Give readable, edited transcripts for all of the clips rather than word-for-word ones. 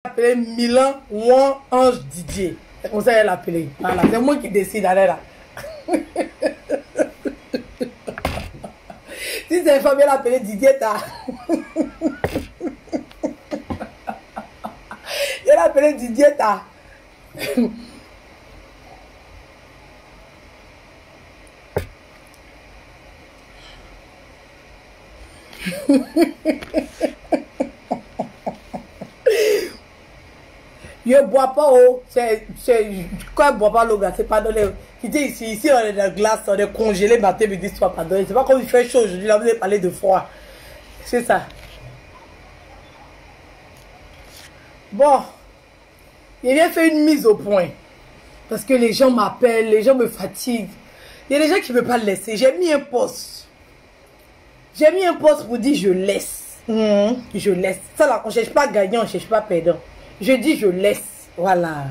Appelé Milan One Ange Didier. C'est comme ça qu'elle l'appelait. Voilà, c'est moi qui décide, allez là. Si c'est une femme, elle l'appelait Didier Ta. Elle l'appelait Didier Ta. Je ne bois pas, oh, quand je ne bois pas l'eau, c'est pas donné. Ici, on est dans la glace, on est congelé, matin, midi, soir, pas donné. C'est pas comme il fait chaud aujourd'hui, là, vous avez parlé de froid. C'est ça. Bon, il vient faire une mise au point. Parce que les gens m'appellent, les gens me fatiguent. Il y a des gens qui ne veulent pas le laisser. J'ai mis un post. J'ai mis un post pour dire je laisse. Je laisse. Ça là, on ne cherche pas gagnant, on ne cherche pas perdant. Je dis je laisse. Voilà.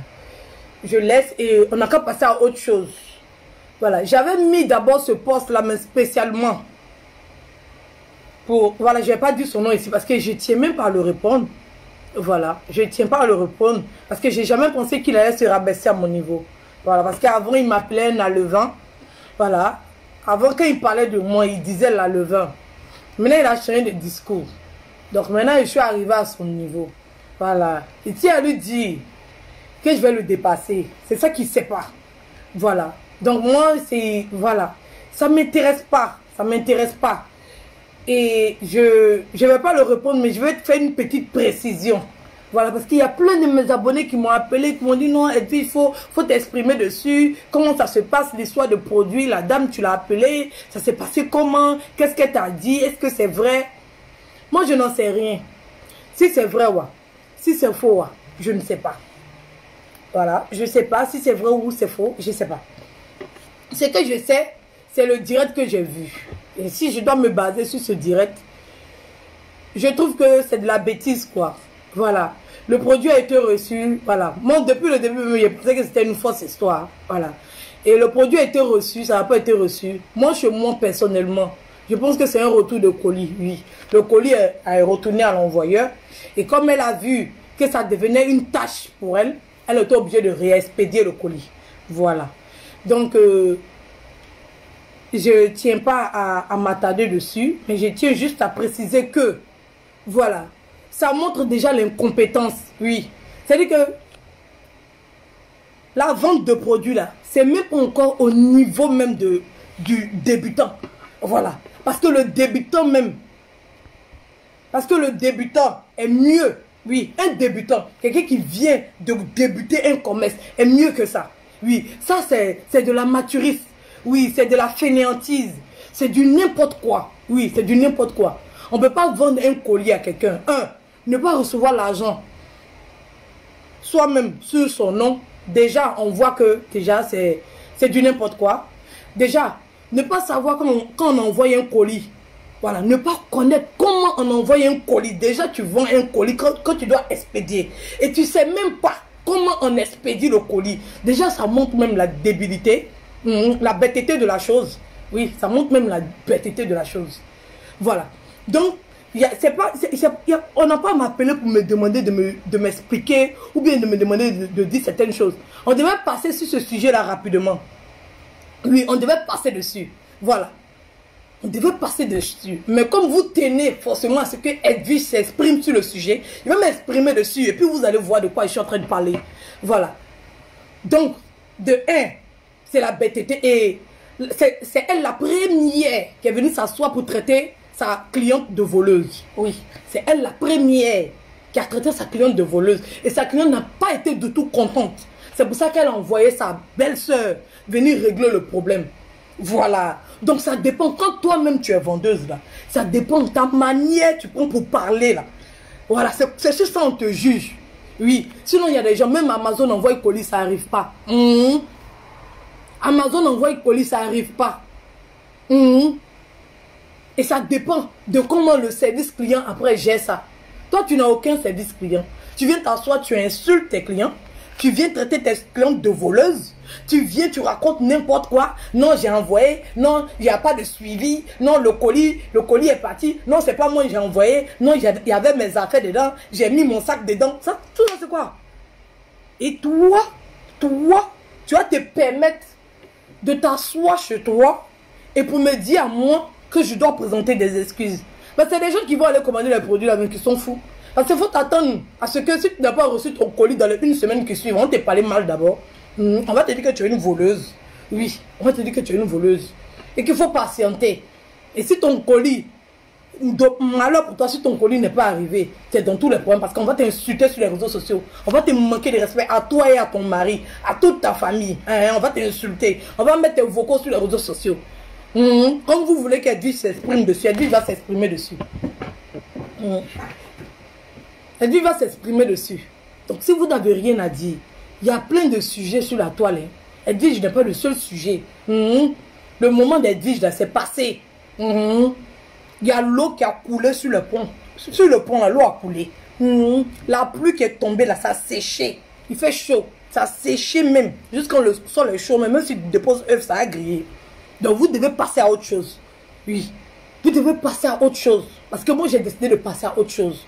Je laisse et on n'a qu'à passer à autre chose. Voilà. J'avais mis d'abord ce post là, mais spécialement pour... Voilà, je n'ai pas dit son nom ici parce que je ne tiens même pas à le répondre. Voilà. Je ne tiens pas à le répondre parce que j'ai jamais pensé qu'il allait se rabaisser à mon niveau. Voilà. Parce qu'avant, il m'appelait Nalevant. Voilà. Avant, quand il parlait de moi, il disait Nalevant. Maintenant, il a changé de discours. Donc maintenant, je suis arrivé à son niveau. Voilà. Il tient à lui dire que je vais le dépasser. C'est ça qu'il ne sait pas. Voilà. Donc moi, c'est... Voilà. Ça ne m'intéresse pas. Ça ne m'intéresse pas. Et je ne vais pas le répondre, mais je vais te faire une petite précision. Voilà. Parce qu'il y a plein de mes abonnés qui m'ont appelé, qui m'ont dit non, et puis il faut t'exprimer dessus. Comment ça se passe, l'histoire de produit. La dame, tu l'as appelée. Ça s'est passé comment? Qu'est-ce qu'elle t'a dit? Est-ce que c'est vrai? Moi, je n'en sais rien. Si c'est vrai, ouais. Si c'est faux, ouais. Je ne sais pas. Voilà. Je ne sais pas si c'est vrai ou c'est faux. Je ne sais pas. Ce que je sais, c'est le direct que j'ai vu. Et si je dois me baser sur ce direct, je trouve que c'est de la bêtise, quoi. Voilà. Le produit a été reçu. Voilà. Moi, depuis le début, je pensais que c'était une fausse histoire. Voilà. Et le produit a été reçu. Ça n'a pas été reçu. Moi, chez moi, personnellement, je pense que c'est un retour de colis, oui. Le colis a retourné à l'envoyeur. Et comme elle a vu que ça devenait une tâche pour elle, elle était obligée de réexpédier le colis. Voilà. Donc, je ne tiens pas à m'attarder dessus, mais je tiens juste à préciser que, voilà, ça montre déjà l'incompétence, oui. C'est-à-dire que la vente de produits, là, c'est même encore au niveau même du débutant. Voilà. Parce que le débutant même, est mieux, oui, un débutant, quelqu'un qui vient de débuter un commerce, est mieux que ça. Oui, ça c'est de la maturisme, oui, c'est de la fainéantise, c'est du n'importe quoi, oui, c'est du n'importe quoi. On ne peut pas vendre un colis à quelqu'un, ne pas recevoir l'argent, soi-même sur son nom, déjà on voit que déjà c'est du n'importe quoi. Déjà, ne pas savoir quand on envoie un colis. Voilà, ne pas connaître comment on envoie un colis. Déjà, tu vends un colis quand tu dois expédier. Et tu ne sais même pas comment on expédie le colis. Déjà, ça montre même la débilité, la bêteté de la chose. Oui, ça montre même la bêteté de la chose. Voilà. Donc, on n'a pas à m'appeler pour me demander de m'expliquer ou bien de me demander de dire certaines choses. On devait passer sur ce sujet-là rapidement. Oui, on devait passer dessus. Voilà. On devait passer dessus. Mais comme vous tenez forcément à ce que Edwige s'exprime sur le sujet, il va m'exprimer dessus et puis vous allez voir de quoi je suis en train de parler. Voilà. Donc, de 1, c'est la bêteté et c'est elle la première qui est venue s'asseoir pour traiter sa cliente de voleuse. Oui, c'est elle la première qui a traité sa cliente de voleuse. Et sa cliente n'a pas été du tout contente. C'est pour ça qu'elle a envoyé sa belle-sœur venir régler le problème. Voilà. Donc ça dépend. Quand toi-même tu es vendeuse là, ça dépend de ta manière tu prends pour parler là. Voilà, c'est sur ça on te juge. Oui. Sinon il y a des gens, même Amazon envoie colis, ça n'arrive pas. Amazon envoie colis, ça n'arrive pas. Et ça dépend de comment le service client après gère ça. Toi tu n'as aucun service client. Tu viens t'asseoir, tu insultes tes clients. Tu viens traiter tes clientes de voleuses. Tu viens, tu racontes n'importe quoi. Non, j'ai envoyé. Non, il n'y a pas de suivi. Non, le colis est parti. Non, c'est pas moi, j'ai envoyé. Non, il y avait mes affaires dedans. J'ai mis mon sac dedans. Ça, tout ça, c'est quoi? Et toi, tu vas te permettre de t'asseoir chez toi et pour me dire à moi que je dois présenter des excuses. Mais c'est des gens qui vont aller commander les produits là, mais qui sont fous. Parce qu'il faut t'attendre à ce que si tu n'as pas reçu ton colis dans les 1 semaine qui suit, on te parler mal d'abord. On va te dire que tu es une voleuse. Oui, on va te dire que tu es une voleuse. Et qu'il faut patienter. Et si ton colis, malheur pour toi, si ton colis n'est pas arrivé, c'est dans tous les problèmes. Parce qu'on va t'insulter sur les réseaux sociaux. On va te manquer de respect à toi et à ton mari, à toute ta famille. On va t'insulter. On va mettre tes vocaux sur les réseaux sociaux. Comme vous voulez qu'Edwige s'exprime dessus, Edwige va s'exprimer dessus. Edwige va s'exprimer dessus. Donc si vous n'avez rien à dire, il y a plein de sujets sur la toile. Edwige n'est pas le seul sujet. Le moment d'Edwige, c'est passé. Il y a l'eau qui a coulé sur le pont. Sur le pont, l'eau a coulé. La pluie qui est tombée là, ça a séché. Il fait chaud. Ça a séché même. Jusqu'à le sol est chaud, même si tu déposes œuf, ça a grillé. Donc vous devez passer à autre chose. Oui. Vous devez passer à autre chose. Parce que moi, j'ai décidé de passer à autre chose.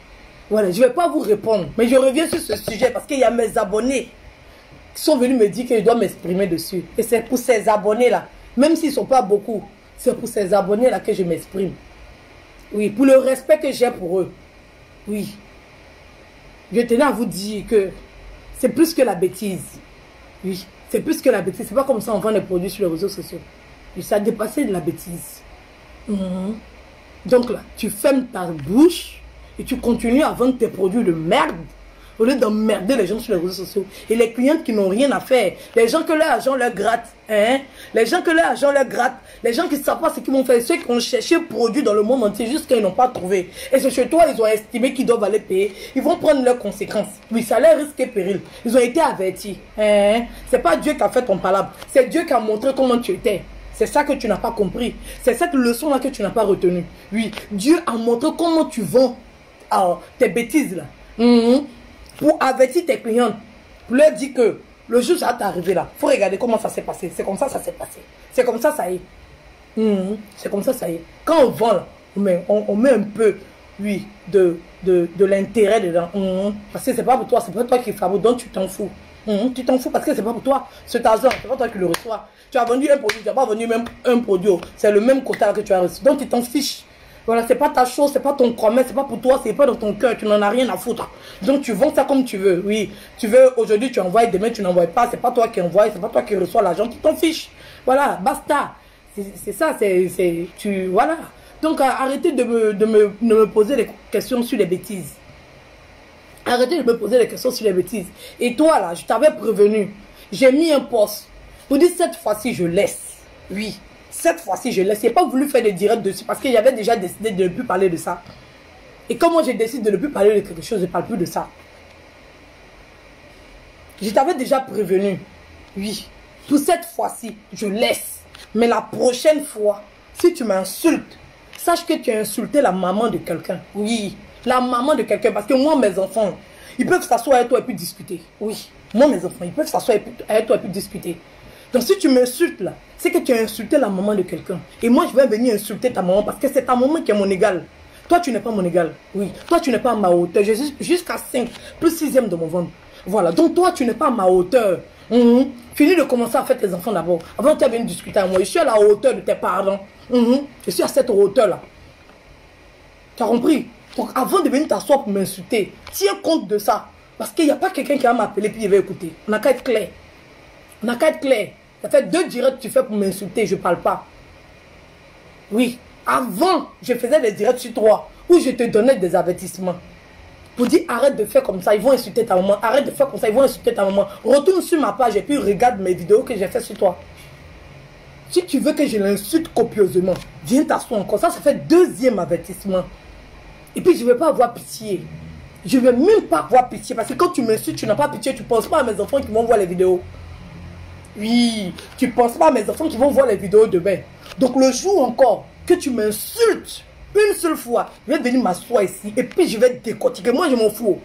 Voilà, je ne vais pas vous répondre. Mais je reviens sur ce sujet parce qu'il y a mes abonnés qui sont venus me dire que je dois m'exprimer dessus. Et c'est pour ces abonnés-là, même s'ils ne sont pas beaucoup, c'est pour ces abonnés-là que je m'exprime. Oui, pour le respect que j'ai pour eux. Oui. Je tenais à vous dire que c'est plus que la bêtise. Oui, c'est plus que la bêtise. C'est pas comme ça on vend des produits sur les réseaux sociaux. Oui, ça a dépassé de la bêtise. Donc là, tu fermes ta bouche et tu continues à vendre tes produits de merde au lieu d'emmerder les gens sur les réseaux sociaux. Et les clientes qui n'ont rien à faire, les gens que leur argent leur gratte, les gens que leur argent leur gratte, les gens qui ne savent pas ce qu'ils vont faire, ceux qui ont cherché produits dans le monde entier jusqu'à ils n'ont pas trouvé. Et c'est chez toi, ils ont estimé qu'ils doivent aller payer. Ils vont prendre leurs conséquences. Oui, ça leur risque et péril. Ils ont été avertis. C'est pas Dieu qui a fait ton palabre, c'est Dieu qui a montré comment tu étais. C'est ça que tu n'as pas compris. C'est cette leçon-là que tu n'as pas retenue. Oui, Dieu a montré comment tu vends tes bêtises là. Pour avertir tes clients, pour leur dire que le jour ça va t'arriver là, il faut regarder comment ça s'est passé. C'est comme ça ça s'est passé. C'est comme ça ça y est. C'est comme ça ça y est. Quand on vend là, on met un peu, oui, de l'intérêt dedans. Parce que c'est pas pour toi, c'est pas toi qui fabrique, donc tu t'en fous. Tu t'en fous parce que c'est pas pour toi. Cet argent, c'est pas toi qui le reçois. Tu as vendu un produit, tu n'as pas vendu même un produit. C'est le même quota que tu as reçu. Donc tu t'en fiches. Voilà, c'est pas ta chose, c'est pas ton commerce, c'est pas pour toi, c'est pas dans ton cœur, tu n'en as rien à foutre. Donc tu vends ça comme tu veux. Oui, tu veux aujourd'hui tu envoies, demain tu n'envoies pas, c'est pas toi qui envoies, c'est pas toi qui reçois l'argent, tu t'en fiches. Voilà, basta. C'est ça, voilà. Donc arrêtez de me poser des questions sur les bêtises. Arrêtez de me poser des questions sur les bêtises. Et toi là, je t'avais prévenu, j'ai mis un poste. Pour dire cette fois-ci je laisse. Oui. Cette fois-ci, je laisse. Je n'ai pas voulu faire des directs dessus parce que j'avais déjà décidé de ne plus parler de ça. Et comme moi, j'ai décidé de ne plus parler de quelque chose, je ne parle plus de ça. Je t'avais déjà prévenu. Oui. Pour cette fois-ci, je laisse. Mais la prochaine fois, si tu m'insultes, sache que tu as insulté la maman de quelqu'un. Oui. La maman de quelqu'un. Parce que moi, mes enfants, ils peuvent s'asseoir avec toi et puis discuter. Oui. Moi, mes enfants, ils peuvent s'asseoir avec toi et puis discuter. Donc si tu m'insultes là, c'est que tu as insulté la maman de quelqu'un. Et moi, je vais venir insulter ta maman parce que c'est ta maman qui est mon égal. Toi, tu n'es pas mon égal. Oui. Toi, tu n'es pas à ma hauteur. Je suis jusqu'à 5, plus 6e de mon ventre. Voilà. Donc toi, tu n'es pas à ma hauteur. Finis de commencer à faire tes enfants d'abord. Avant, tu as venu discuter avec moi. Je suis à la hauteur de tes parents. Je suis à cette hauteur-là. Tu as compris? Donc avant de venir t'asseoir pour m'insulter, tiens compte de ça. Parce qu'il n'y a pas quelqu'un qui va m'appeler puis il va écouter. On n'a qu'à être clair. On n'a qu'à être clair. Ça fait 2 directs que tu fais pour m'insulter, je ne parle pas. Oui, avant, je faisais des directs sur toi où je te donnais des avertissements. Pour dire arrête de faire comme ça, ils vont insulter ta maman. Arrête de faire comme ça, ils vont insulter ta maman. Retourne sur ma page et puis regarde mes vidéos que j'ai fait sur toi. Si tu veux que je l'insulte copieusement, viens t'asseoir encore. Ça fait 2e avertissement. Et puis je ne vais pas avoir pitié. Je ne vais même pas avoir pitié. Parce que quand tu m'insultes, tu n'as pas pitié. Tu ne penses pas à mes enfants qui vont voir les vidéos. Oui, tu ne penses pas à mes enfants qui vont voir les vidéos demain. Donc le jour encore que tu m'insultes une seule fois, je vais venir m'asseoir ici et puis je vais te décortiquer. Moi je m'en fous.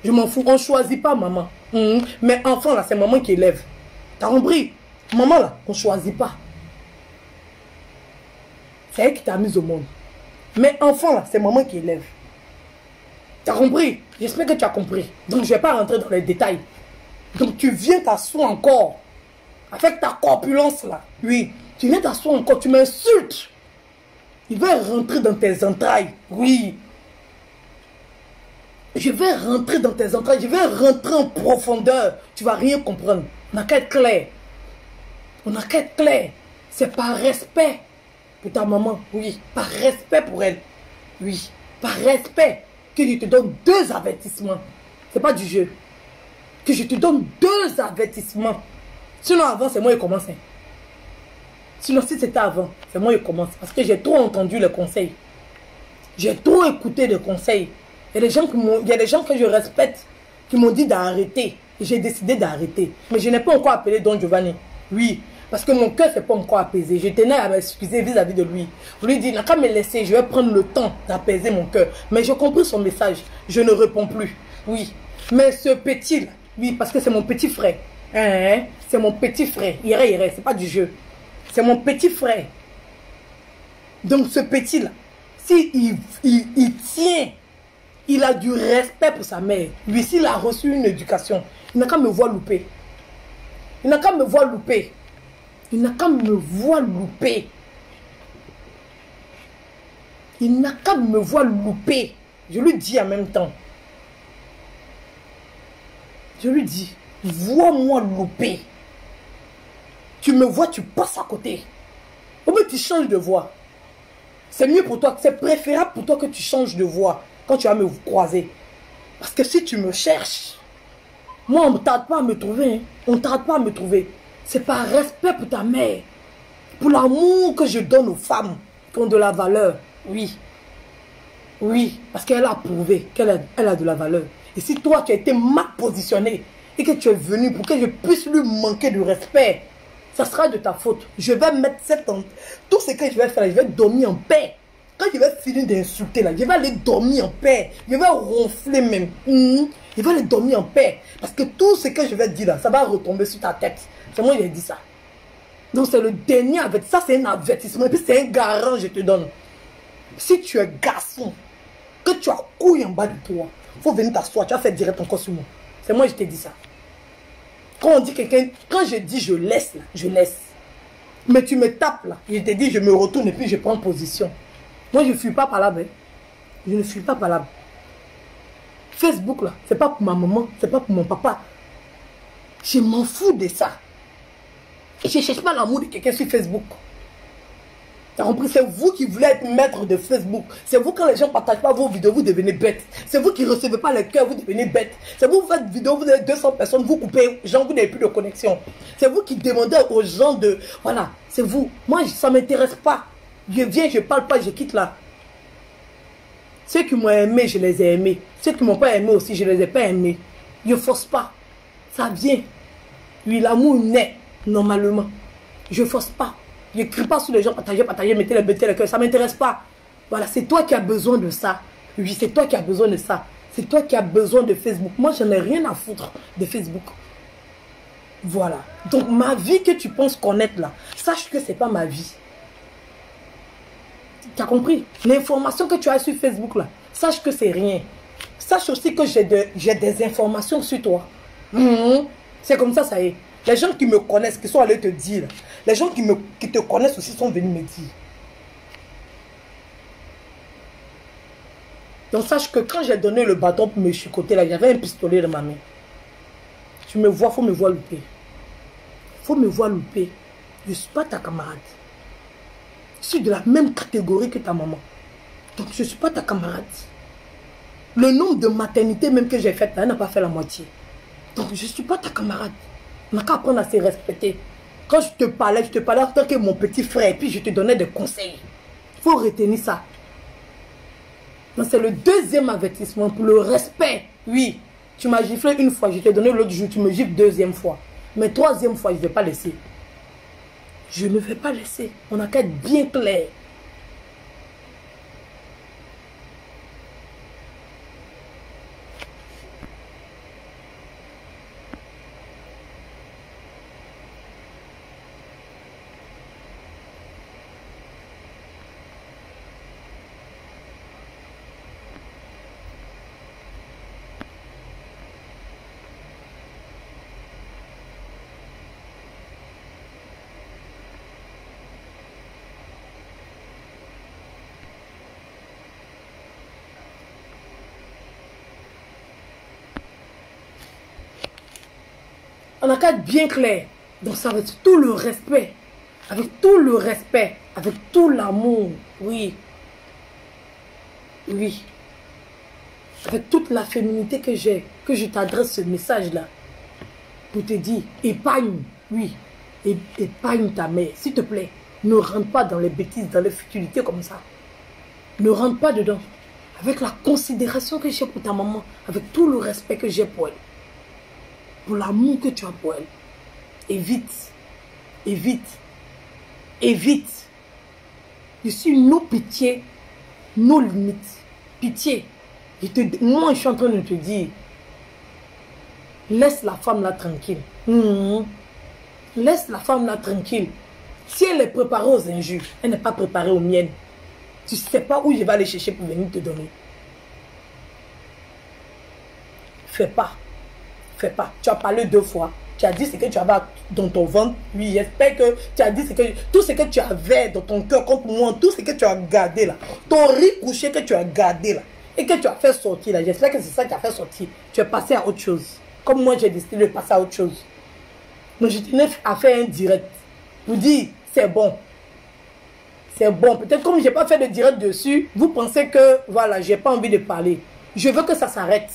Je m'en fous. On ne choisit pas maman. Mais enfant, là, c'est maman qui élève. T'as compris? Maman, là, on ne choisit pas. C'est elle qui t'a mise au monde. Mais enfant, là, c'est maman qui élève. T'as compris? J'espère que tu as compris. Donc, je ne vais pas rentrer dans les détails. Donc, tu viens t'asseoir encore. Avec ta corpulence, là. Oui. Tu viens t'asseoir encore. Tu m'insultes. Il va rentrer dans tes entrailles. Oui. Je vais rentrer dans tes entrailles. Je vais rentrer en profondeur. Tu ne vas rien comprendre. On n'a qu'à être clair. On n'a qu'à être clair. C'est par respect pour ta maman. Oui. Par respect pour elle. Oui. Par respect que je te donne 2 avertissements. Ce n'est pas du jeu. Que je te donne 2 avertissements. Sinon, avant, c'est moi qui commence. Sinon, si c'était avant, c'est moi qui commence. Parce que j'ai trop entendu les conseils. J'ai trop écouté les conseils. Il y a des gens que je respecte qui m'ont dit d'arrêter. Et j'ai décidé d'arrêter. Mais je n'ai pas encore appelé Don Giovanni. Oui. Parce que mon cœur ne s'est pas encore apaisé. Je tenais à m'excuser vis-à-vis de lui. Je lui ai dit, n'a qu'à me laisser. Je vais prendre le temps d'apaiser mon cœur. Mais j'ai compris son message. Je ne réponds plus. Oui. Mais ce petit-là, oui, parce que c'est mon petit frère. C'est mon petit frère. Irait, c'est pas du jeu. C'est mon petit frère. Donc ce petit-là, s'il tient, il a du respect pour sa mère. Lui, s'il a reçu une éducation, il n'a qu'à me voir louper. Il n'a qu'à me voir louper. Il n'a qu'à me voir louper. Il n'a qu'à me voir louper. Je lui dis en même temps. Je lui dis, vois-moi louper. Tu me vois, tu passes à côté. Ou bien tu changes de voix. C'est mieux pour toi, c'est préférable pour toi que tu changes de voix quand tu vas me croiser. Parce que si tu me cherches, moi on ne tarde pas à me trouver. Hein. On ne tarde pas à me trouver. C'est par respect pour ta mère. Pour l'amour que je donne aux femmes qui ont de la valeur. Oui. Oui, parce qu'elle a prouvé qu'elle a de la valeur. Et si toi tu as été mal positionné et que tu es venu pour que je puisse lui manquer de respect, ça sera de ta faute. Je vais mettre cette honte. Tout ce que je vais faire, je vais dormir en paix. Quand je vais finir d'insulter là, je vais aller dormir en paix. Je vais ronfler même. Je vais aller dormir en paix. Parce que tout ce que je vais dire là, ça va retomber sur ta tête. C'est moi qui ai dit ça. Donc c'est le dernier avertissement. Ça c'est un avertissement. Et puis c'est un garant, je te donne. Si tu es garçon, que tu as couille en bas de toi, il faut venir t'asseoir. Tu vas faire direct encore sur moi. C'est moi qui t'ai dit ça. Quand on dit quelqu'un, quand je dis je laisse là, je laisse. Mais tu me tapes là, je te dis je me retourne et puis je prends position. Moi je ne fuis pas par là, ben. Je ne fuis pas par là. Facebook là, c'est pas pour ma maman, c'est pas pour mon papa. Je m'en fous de ça. Et je ne cherche pas l'amour de quelqu'un sur Facebook. T'as compris? C'est vous qui voulez être maître de Facebook. C'est vous, quand les gens ne partagent pas vos vidéos, vous devenez bête. C'est vous qui ne recevez pas les cœurs, vous devenez bête. C'est vous, vous faites vidéo, vous avez 200 personnes, vous coupez, gens, vous n'avez plus de connexion. C'est vous qui demandez aux gens de... Voilà, c'est vous. Moi, ça ne m'intéresse pas. Je viens, je ne parle pas, je quitte là. Ceux qui m'ont aimé, je les ai aimés. Ceux qui ne m'ont pas aimé aussi, je ne les ai pas aimés. Je ne force pas. Ça vient. Oui, l'amour naît normalement. Je ne force pas. Je ne crie pas sur les gens, partagez, mettez le cœur. Ça ne m'intéresse pas. Voilà, c'est toi qui as besoin de ça. Oui, c'est toi qui as besoin de ça. C'est toi qui as besoin de Facebook. Moi, je n'ai rien à foutre de Facebook. Voilà. Donc, ma vie que tu penses connaître là, sache que ce n'est pas ma vie. Tu as compris? L'information que tu as sur Facebook là, sache que c'est rien. Sache aussi que j'ai des informations sur toi. C'est comme ça, ça y est. Les gens qui me connaissent, qui sont allés te dire, les gens qui te connaissent aussi sont venus me dire. Donc sache que quand j'ai donné le bâton pour me chicoter là, j'avais un pistolet dans ma main. Tu me vois, il faut me voir louper. Il faut me voir louper. Je ne suis pas ta camarade. Je suis de la même catégorie que ta maman. Donc je ne suis pas ta camarade. Le nombre de maternités même que j'ai faites, elle n'a pas fait la moitié. Donc je ne suis pas ta camarade. On n'a qu'à apprendre à se respecter. Quand je te parlais en tant que mon petit frère. Et puis je te donnais des conseils. Il faut retenir ça. Donc c'est le deuxième avertissement pour le respect. Oui, tu m'as giflé une fois, je t'ai donné l'autre jour, tu me gifles deuxième fois. Mais troisième fois, je ne vais pas laisser. Je ne vais pas laisser. On n'a qu'à être bien clair. On n'a qu'à être bien clair. Donc ça avec tout le respect. Avec tout le respect. Avec tout l'amour. Oui. Oui. Avec toute la féminité que j'ai. Que je t'adresse ce message-là. Pour te dire, épargne. Oui. Épargne ta mère. S'il te plaît. Ne rentre pas dans les bêtises, dans les futilités comme ça. Ne rentre pas dedans. Avec la considération que j'ai pour ta maman. Avec tout le respect que j'ai pour elle. Pour l'amour que tu as pour elle. Évite. Évite. Évite. Je suis nos pitiés, nos limites. Pitié. Moi, je suis en train de te dire, laisse la femme là tranquille. Laisse la femme là tranquille. Si elle est préparée aux injures, elle n'est pas préparée aux miennes. Tu ne sais pas où je vais aller chercher pour venir te donner. Fais pas. Fais pas. Tu as parlé 2 fois. Tu as dit ce que tu avais dans ton ventre. Oui, j'espère que tu as dit tout ce que tu avais dans ton cœur contre moi, tout ce que tu as gardé là. Ton riz couché que tu as gardé là. Et que tu as fait sortir là. J'espère que c'est ça qui a fait sortir. Tu es passé à autre chose. Comme moi, j'ai décidé de passer à autre chose. Donc, je tenais à faire un direct. Vous dire, c'est bon. C'est bon. Peut-être comme je n'ai pas fait de direct dessus, vous pensez que, voilà, je n'ai pas envie de parler. Je veux que ça s'arrête.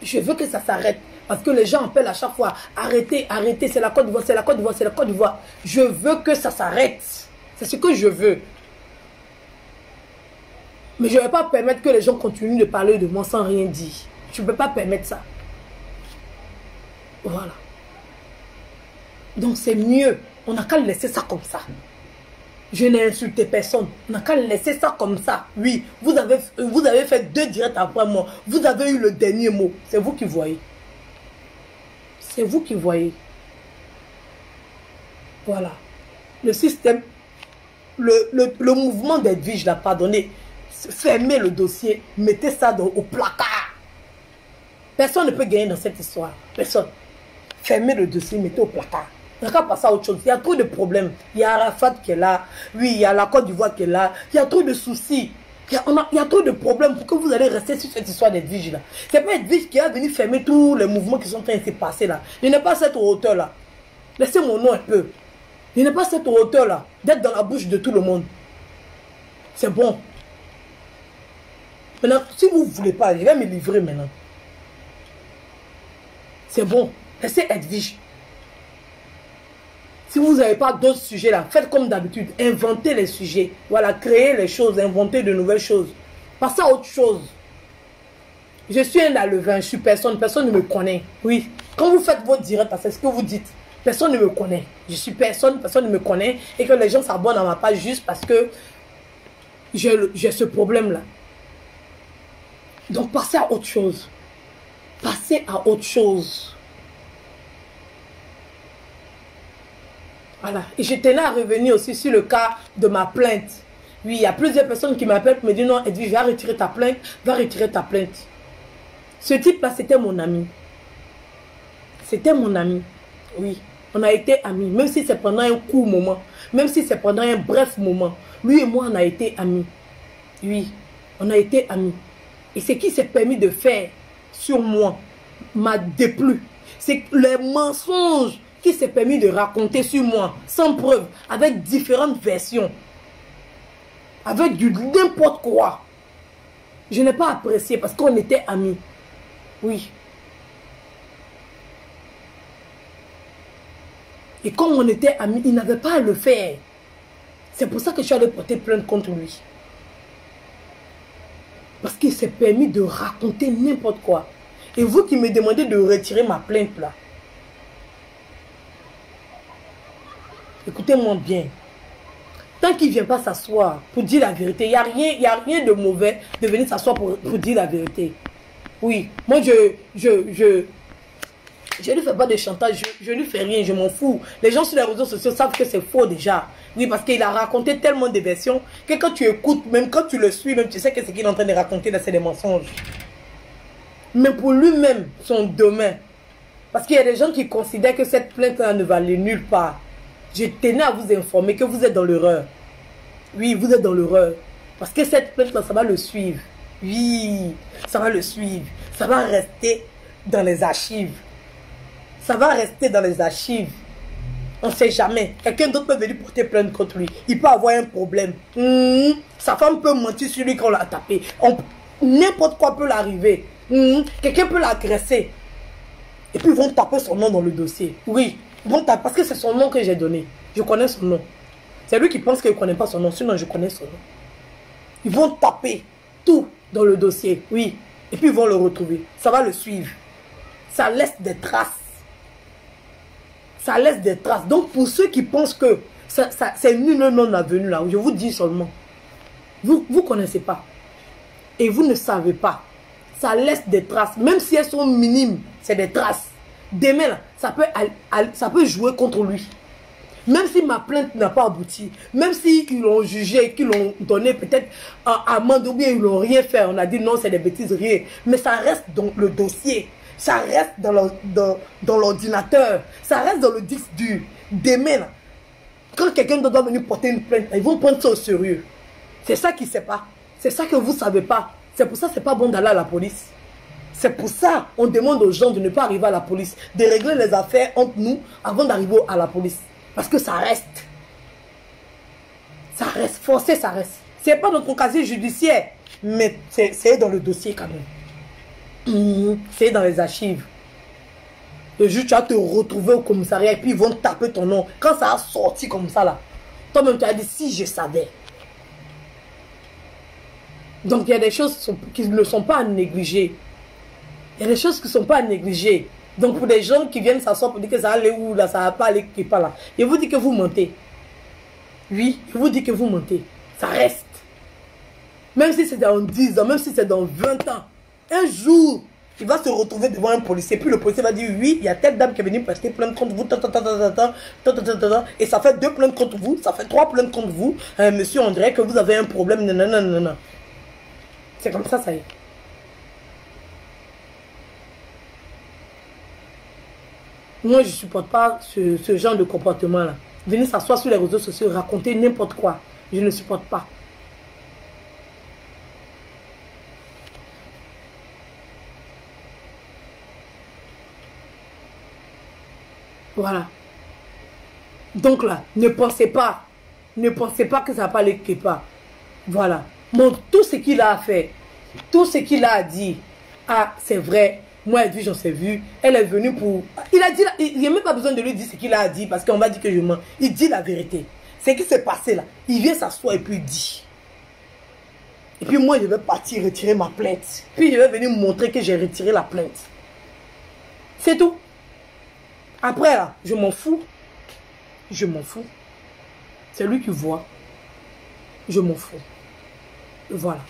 Je veux que ça s'arrête. Parce que les gens appellent à chaque fois, arrêtez, arrêtez, c'est la Côte d'Ivoire, c'est la Côte d'Ivoire, c'est la Côte d'Ivoire. Je veux que ça s'arrête. C'est ce que je veux. Mais je ne vais pas permettre que les gens continuent de parler de moi sans rien dire. Je ne peux pas permettre ça. Voilà. Donc c'est mieux. On n'a qu'à laisser ça comme ça. Je n'ai insulté personne. On n'a qu'à laisser ça comme ça. Oui, vous avez fait 2 directs après moi. Vous avez eu le dernier mot. C'est vous qui voyez. C'est vous qui voyez. Voilà. Le système, le mouvement d'Edwige l'a pardonné. Fermez le dossier. Mettez ça au placard. Personne ne peut gagner dans cette histoire. Personne. Fermez le dossier, mettez au placard. On n'a qu'à passer à autre chose. Il y a trop de problèmes. Il y a Arafat qui est là. Oui, il y a la Côte d'Ivoire qui est là. Il y a trop de soucis. Il y a trop de problèmes pour que vous allez rester sur cette histoire d'Edwige là. C'est pas Edwige qui a venu fermer tous les mouvements qui sont en train de se passer là. Je n'ai pas cette hauteur là. Laissez mon nom un peu. Je n'ai pas cette hauteur là. D'être dans la bouche de tout le monde. C'est bon. Maintenant, si vous ne voulez pas, je vais me livrer maintenant. C'est bon. Laissez Edwige. Si vous n'avez pas d'autres sujets là, faites comme d'habitude. Inventez les sujets. Voilà, créez les choses, inventez de nouvelles choses. Passez à autre chose. Je suis un alevin, je suis personne. Personne ne me connaît. Oui. Quand vous faites votre direct, c'est ce que vous dites. Personne ne me connaît. Je suis personne, personne ne me connaît. Et que les gens s'abonnent à ma page juste parce que j'ai ce problème là. Donc passez à autre chose. Passez à autre chose. Voilà. Et je tenais à revenir aussi sur le cas de ma plainte. Oui, il y a plusieurs personnes qui m'appellent pour me dire non, Edwige, va retirer ta plainte, va retirer ta plainte. Ce type-là, c'était mon ami. C'était mon ami. Oui, on a été amis. Même si c'est pendant un court moment, même si c'est pendant un bref moment, lui et moi, on a été amis. Oui, on a été amis. Et ce qu'il s'est permis de faire sur moi m'a déplu. C'est les mensonges qui s'est permis de raconter sur moi, sans preuve, avec différentes versions, avec du n'importe quoi. Je n'ai pas apprécié parce qu'on était amis. Oui. Et comme on était amis, il n'avait pas à le faire. C'est pour ça que je suis allé porter plainte contre lui. Parce qu'il s'est permis de raconter n'importe quoi. Et vous qui me demandez de retirer ma plainte là, écoutez-moi bien. Tant qu'il ne vient pas s'asseoir pour dire la vérité, il n'y a rien de mauvais de venir s'asseoir pour dire la vérité. Oui, moi je ne lui fais pas de chantage, je ne lui fais rien, je m'en fous. Les gens sur les réseaux sociaux savent que c'est faux déjà. Oui, parce qu'il a raconté tellement de versions que quand tu écoutes, même quand tu le suis, même tu sais que ce qu'il est en train de raconter là, c'est des mensonges. Mais pour lui-même, son domaine. Parce qu'il y a des gens qui considèrent que cette plainte-là ne va aller nulle part. Je tenais à vous informer que vous êtes dans l'erreur. Oui, vous êtes dans l'erreur. Parce que cette plainte-là, ça va le suivre. Oui, ça va le suivre. Ça va rester dans les archives. Ça va rester dans les archives. On ne sait jamais. Quelqu'un d'autre peut venir porter plainte contre lui. Il peut avoir un problème. Sa femme peut mentir sur lui quand on l'a tapé. N'importe quoi peut l'arriver. Quelqu'un peut l'agresser. Et puis ils vont taper son nom dans le dossier. Oui, ils vont taper parce que c'est son nom que j'ai donné. Je connais son nom. C'est lui qui pense qu'il ne connaît pas son nom. Sinon, je connais son nom. Ils vont taper tout dans le dossier. Oui. Et puis ils vont le retrouver. Ça va le suivre. Ça laisse des traces. Ça laisse des traces. Donc pour ceux qui pensent que c'est nul non avenu là, je vous dis seulement, vous ne connaissez pas. Et vous ne savez pas. Ça laisse des traces. Même si elles sont minimes, c'est des traces. Demain, là, ça peut jouer contre lui. Même si ma plainte n'a pas abouti, même s'ils l'ont jugé, qu'ils l'ont donné peut-être à amende ou bien ils n'ont rien fait, on a dit non, c'est des bêtises, rien. Mais ça reste dans le dossier. Ça reste dans l'ordinateur. Ça reste dans le disque dur. Demain, là, quand quelqu'un doit venir porter une plainte, ils vont prendre ça au sérieux. C'est ça qu'ils ne savent pas. C'est ça que vous ne savez pas. C'est pour ça que ce n'est pas bon d'aller à la police. C'est pour ça qu'on demande aux gens de ne pas arriver à la police. De régler les affaires entre nous avant d'arriver à la police. Parce que ça reste. Ça reste. Forcé, ça reste. Ce n'est pas dans ton casier judiciaire. Mais c'est dans le dossier quand même. C'est dans les archives. Le juge, tu vas te retrouver au commissariat et puis ils vont taper ton nom. Quand ça a sorti comme ça là, toi-même tu as dit si je savais. Donc il y a des choses qui ne sont pas à négliger. Il y a des choses qui ne sont pas à négliger. Donc pour des gens qui viennent s'asseoir pour dire que ça va aller où là, ça va pas aller quelque part là. Je vous dis que vous mentez. Oui, je vous dis que vous mentez. Ça reste. Même si c'est dans 10 ans, même si c'est dans 20 ans. Un jour, il va se retrouver devant un policier. Puis le policier va dire, oui, il y a telle dame qui est venue prester plainte contre vous. Et ça fait 2 plaintes contre vous. Ça fait 3 plaintes contre vous. Monsieur, on dirait que vous avez un problème. Non. C'est comme ça y est. Moi, je ne supporte pas ce genre de comportement-là. Venir s'asseoir sur les réseaux sociaux, raconter n'importe quoi. Je ne supporte pas. Voilà. Donc là, ne pensez pas que ça va pas aller quelque part. Voilà. Bon, tout ce qu'il a fait, tout ce qu'il a dit, ah, c'est vrai, moi, elle dit, j'en sais vu, elle est venue pour... Il a dit, il n'y a même pas besoin de lui dire ce qu'il a dit, parce qu'on va dire que je mens. Il dit la vérité. Ce qui s'est passé là, il vient s'asseoir et puis il dit. Et puis moi, je vais partir retirer ma plainte. Puis je vais venir montrer que j'ai retiré la plainte. C'est tout. Après là, je m'en fous. Je m'en fous. C'est lui qui voit. Je m'en fous. Voilà.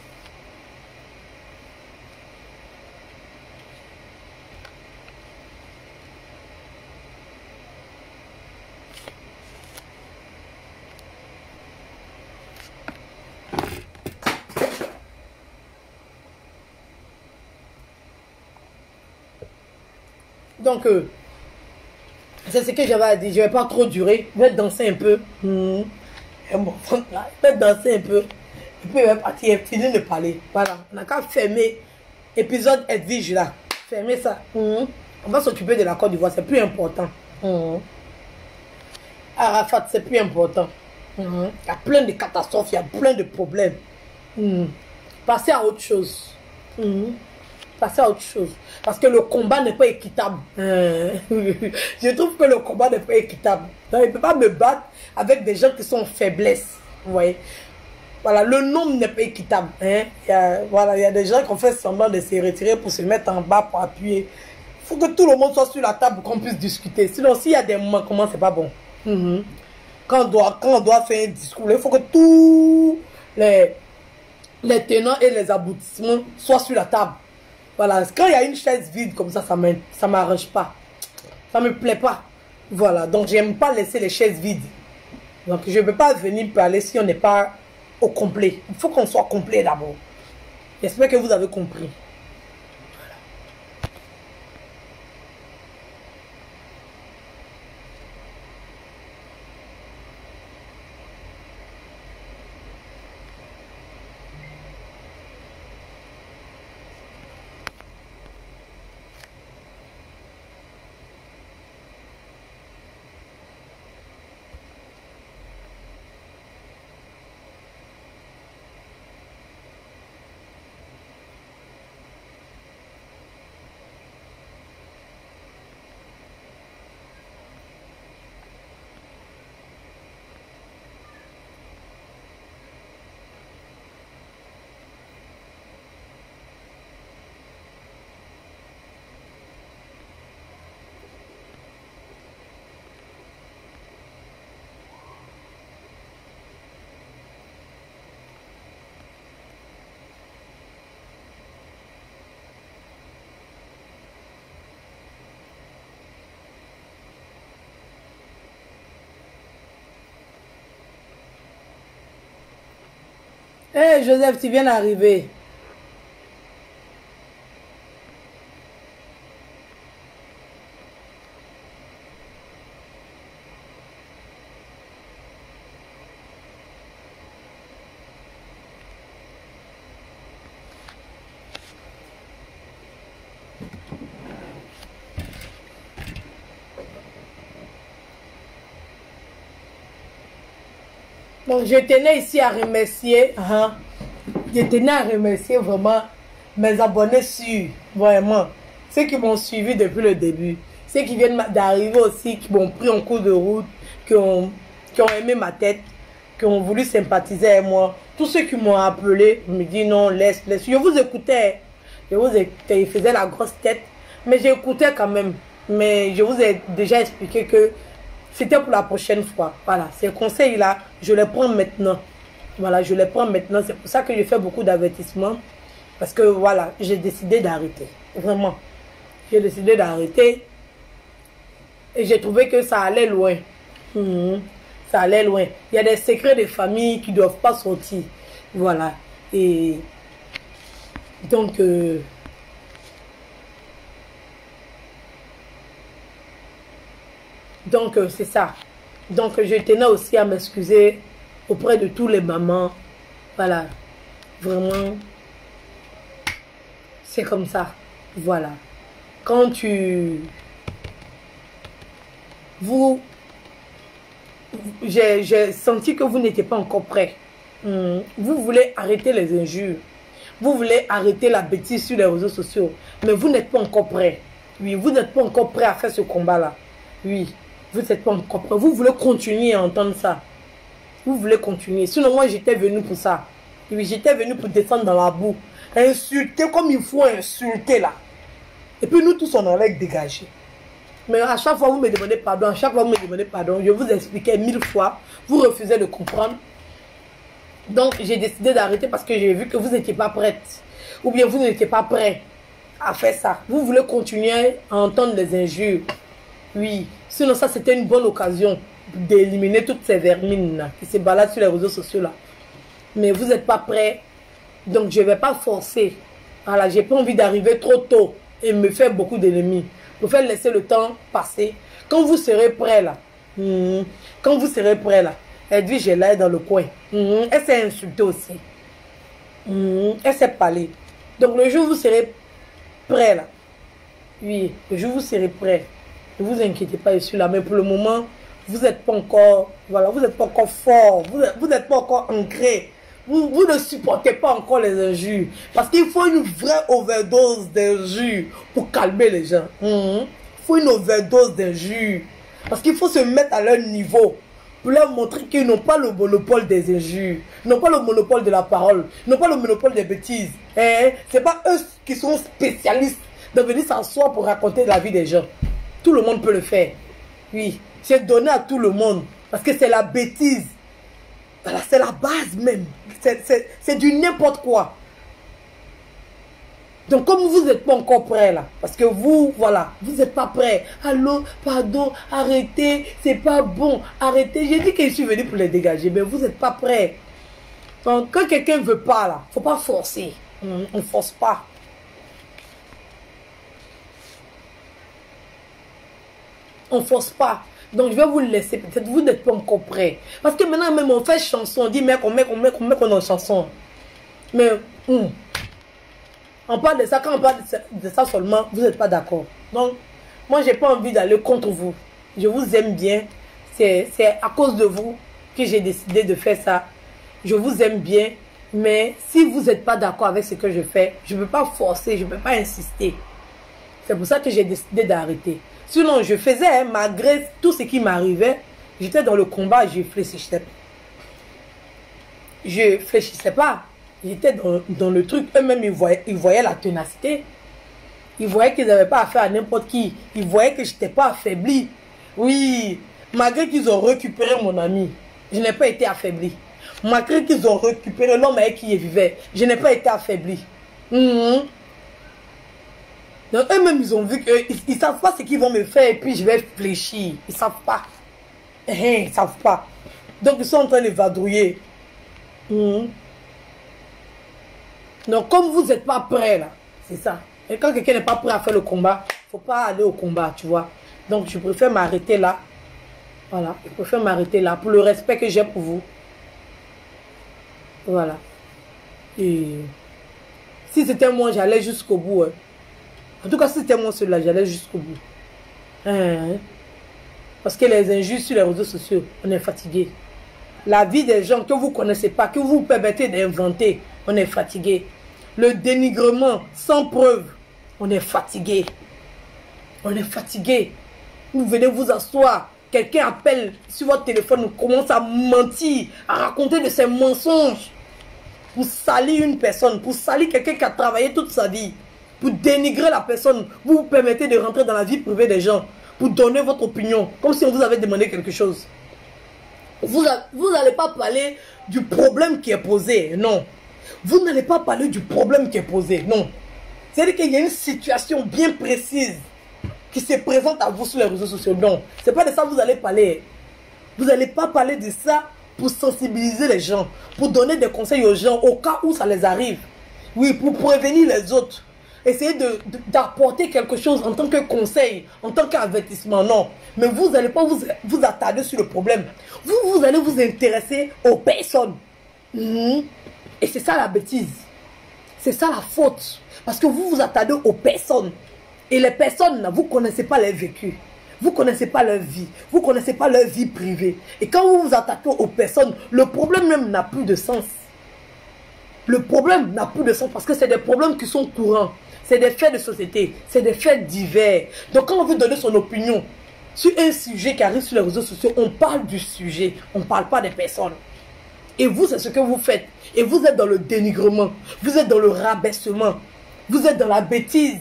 Donc, c'est ce que j'avais à dire. Je ne vais pas trop durer. Je vais danser un peu. Je vais danser un peu. Et puis, je vais partir. Fini de parler. Voilà. On n'a qu'à fermer l'épisode Edwige là. Fermer ça. On va s'occuper de la Côte d'Ivoire. C'est plus important. Arafat, c'est plus important. Il y a plein de catastrophes. Il y a plein de problèmes. Passez à autre chose. Passer à autre chose. Parce que le combat n'est pas équitable. Je trouve que le combat n'est pas équitable. Donc, il ne peut pas me battre avec des gens qui sont en faiblesse. Vous voyez. Voilà, le nombre n'est pas équitable. Voilà, il y a des gens qui ont fait semblant de se retirer pour se mettre en bas, pour appuyer. Il faut que tout le monde soit sur la table pour qu'on puisse discuter. Sinon, s'il y a des moments, comment c'est pas bon. Quand on doit faire un discours, il faut que tous les tenants et les aboutissements soient sur la table. Voilà, quand il y a une chaise vide comme ça, ça m'arrange pas. Ça me plaît pas. Voilà, donc j'aime pas laisser les chaises vides. Donc je ne peux pas venir parler si on n'est pas au complet. Il faut qu'on soit complet d'abord. J'espère que vous avez compris. Hé, Joseph, tu viens d'arriver. Donc, je tenais ici à remercier, hein, je tenais à remercier vraiment mes abonnés sûrs, vraiment. Ceux qui m'ont suivi depuis le début. Ceux qui viennent d'arriver aussi, qui m'ont pris en cours de route, qui ont aimé ma tête, qui ont voulu sympathiser avec moi. Tous ceux qui m'ont appelé, me disent non, laisse. Je vous écoutais. Je vous écoutais, ils faisaient la grosse tête. Mais j'écoutais quand même. Mais je vous ai déjà expliqué que c'était pour la prochaine fois. Voilà, ces conseils-là, je les prends maintenant. Voilà, je les prends maintenant. C'est pour ça que je fais beaucoup d'avertissements. Parce que voilà, j'ai décidé d'arrêter. Vraiment. J'ai décidé d'arrêter. Et j'ai trouvé que ça allait loin. Ça allait loin. Il y a des secrets de famille qui ne doivent pas sortir. Voilà. Et donc, c'est ça. Donc, je tenais aussi à m'excuser auprès de tous les mamans. Voilà. Vraiment, c'est comme ça. Voilà. Quand j'ai senti que vous n'étiez pas encore prêt. Vous voulez arrêter les injures. Vous voulez arrêter la bêtise sur les réseaux sociaux. Mais vous n'êtes pas encore prêt. Oui, vous n'êtes pas encore prêt à faire ce combat-là. Oui, vous n'êtes pas encore prêt. Vous voulez continuer à entendre ça. Vous voulez continuer. Sinon, moi, j'étais venu pour ça. Oui, j'étais venu pour descendre dans la boue. Insulter comme il faut insulter là. Et puis nous tous, on allait dégager. Mais à chaque fois, vous me demandez pardon. À chaque fois, vous me demandez pardon. Je vous expliquais 1000 fois. Vous refusez de comprendre. Donc, j'ai décidé d'arrêter parce que j'ai vu que vous n'étiez pas prête. Ou bien vous n'étiez pas prêt à faire ça. Vous voulez continuer à entendre les injures. Oui. Sinon, ça, c'était une bonne occasion d'éliminer toutes ces vermines là, qui se baladent sur les réseaux sociaux là. Mais vous n'êtes pas prêt. Donc, je ne vais pas forcer. Voilà, j'ai pas envie d'arriver trop tôt et me faire beaucoup d'ennemis. Je préfère laisser le temps passer. Quand vous serez prêt là, quand vous serez prêt là, Edwige est là dans le coin. Elle s'est insultée aussi. Elle s'est parlé. Donc le jour où vous serez prêt là, oui, le jour où vous serez prêt, ne vous inquiétez pas, je suis là. Mais pour le moment, vous n'êtes pas encore, voilà, vous n'êtes pas encore fort, vous n'êtes pas encore ancré. Vous ne supportez pas encore les injures. Parce qu'il faut une vraie overdose d'injures pour calmer les gens. Il faut une overdose d'injures. Parce qu'il faut se mettre à leur niveau. Pour leur montrer qu'ils n'ont pas le monopole des injures. Ils n'ont pas le monopole de la parole. Ils n'ont pas le monopole des bêtises. Ce n'est pas eux qui sont spécialistes de venir s'asseoir pour raconter la vie des gens. Tout le monde peut le faire. Oui, c'est donné à tout le monde. Parce que c'est la bêtise. Voilà, c'est la base même. C'est du n'importe quoi. Donc comme vous n'êtes pas encore prêt là, parce que vous, voilà, vous n'êtes pas prêt. Allô, pardon, arrêtez, c'est pas bon, arrêtez. J'ai dit que je suis venu pour les dégager, mais vous n'êtes pas prêt. Donc quand quelqu'un ne veut pas là, il ne faut pas forcer. On ne force pas. On ne force pas. Donc je vais vous laisser, peut-être vous n'êtes pas encore prêt. Parce que maintenant même on fait chanson, on dit mec, on est en chanson. Mais on parle de ça, quand on parle de ça seulement, vous n'êtes pas d'accord. Donc moi j'ai pas envie d'aller contre vous. Je vous aime bien. C'est à cause de vous que j'ai décidé de faire ça. Je vous aime bien. Mais si vous n'êtes pas d'accord avec ce que je fais, je ne peux pas forcer, je ne peux pas insister. C'est pour ça que j'ai décidé d'arrêter. Sinon, je faisais, malgré tout ce qui m'arrivait, j'étais dans le combat, je réfléchissais. Je réfléchissais pas. J'étais dans le truc. Eux-mêmes, ils voyaient la ténacité. Ils voyaient qu'ils n'avaient pas affaire à n'importe qui. Ils voyaient que je n'étais pas affaibli. Oui, malgré qu'ils ont récupéré mon ami, je n'ai pas été affaibli. Malgré qu'ils ont récupéré l'homme avec qui ils vivaient, je n'ai pas été affaibli. Donc eux-mêmes, ils ont vu qu'ils ne savent pas ce qu'ils vont me faire et puis je vais fléchir. Ils ne savent pas. Ils ne savent pas. Donc ils sont en train de vadrouiller. Donc, comme vous n'êtes pas prêt, là, c'est ça. Et quand quelqu'un n'est pas prêt à faire le combat, il ne faut pas aller au combat, tu vois. Donc, je préfère m'arrêter là. Voilà, je préfère m'arrêter là pour le respect que j'ai pour vous. Voilà. Et si c'était moi, j'allais jusqu'au bout. Hein. En tout cas, si c'était moi, celui-là, j'allais jusqu'au bout. Hein? Parce que les injustes sur les réseaux sociaux, on est fatigué. La vie des gens que vous ne connaissez pas, que vous permettez d'inventer, on est fatigué. Le dénigrement sans preuve, on est fatigué. On est fatigué. Vous venez vous asseoir, quelqu'un appelle sur votre téléphone, commence à mentir, à raconter de ses mensonges pour salir une personne, pour salir quelqu'un qui a travaillé toute sa vie, pour dénigrer la personne. Vous vous permettez de rentrer dans la vie privée des gens, pour donner votre opinion, comme si on vous avait demandé quelque chose. Vous n'allez pas parler du problème qui est posé, non. Vous n'allez pas parler du problème qui est posé, non. C'est-à-dire qu'il y a une situation bien précise qui se présente à vous sur les réseaux sociaux, non. Ce n'est pas de ça que vous allez parler. Vous n'allez pas parler de ça pour sensibiliser les gens, pour donner des conseils aux gens au cas où ça les arrive. Oui, pour prévenir les autres. Essayez d'apporter quelque chose en tant que conseil, en tant qu'avertissement, non. Mais vous n'allez pas vous attarder sur le problème. Vous allez vous intéresser aux personnes. Et c'est ça la bêtise. C'est ça la faute. Parce que vous vous attardez aux personnes. Et les personnes, vous ne connaissez pas leur vécu. Vous ne connaissez pas leur vie. Vous ne connaissez pas leur vie privée. Et quand vous vous attaquez aux personnes, le problème même n'a plus de sens. Le problème n'a plus de sens parce que c'est des problèmes qui sont courants. C'est des faits de société. C'est des faits divers. Donc quand on veut donner son opinion sur un sujet qui arrive sur les réseaux sociaux, on parle du sujet. On ne parle pas des personnes. Et vous, c'est ce que vous faites. Et vous êtes dans le dénigrement. Vous êtes dans le rabaissement. Vous êtes dans la bêtise.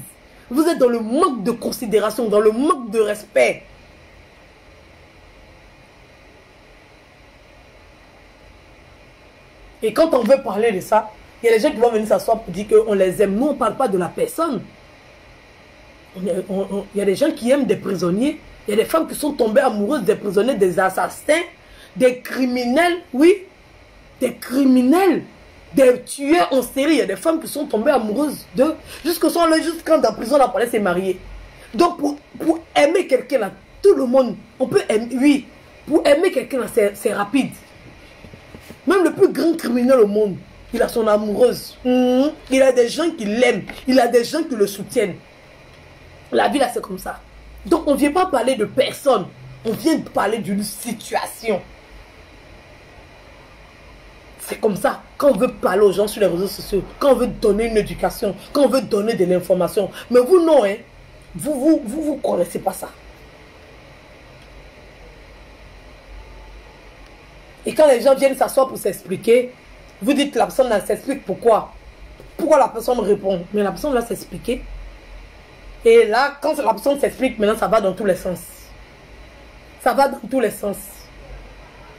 Vous êtes dans le manque de considération, dans le manque de respect. Et quand on veut parler de ça, il y a des gens qui vont venir s'asseoir pour dire qu'on les aime. Nous, on ne parle pas de la personne. Il y a des gens qui aiment des prisonniers. Il y a des femmes qui sont tombées amoureuses des prisonniers, des assassins, des criminels, oui, des criminels. Des tueurs en série, il y a des femmes qui sont tombées amoureuses d'eux. Jusqu'au quand dans la prison, la police s'est mariée. Donc, pour aimer quelqu'un, là, tout le monde, on peut aimer, oui. Pour aimer quelqu'un, là, c'est rapide. Même le plus grand criminel au monde, il a son amoureuse. Il a des gens qui l'aiment. Il a des gens qui le soutiennent. La vie, là, c'est comme ça. Donc, on ne vient pas parler de personne. On vient parler d'une situation. C'est comme ça, quand on veut parler aux gens sur les réseaux sociaux, quand on veut donner une éducation, quand on veut donner de l'information. Mais vous, non, hein. Vous connaissez pas ça. Et quand les gens viennent s'asseoir pour s'expliquer, vous dites que la personne là s'explique pourquoi. Pourquoi la personne répond? Mais la personne là s'expliquer. Et là, quand la personne s'explique, maintenant ça va dans tous les sens. Ça va dans tous les sens.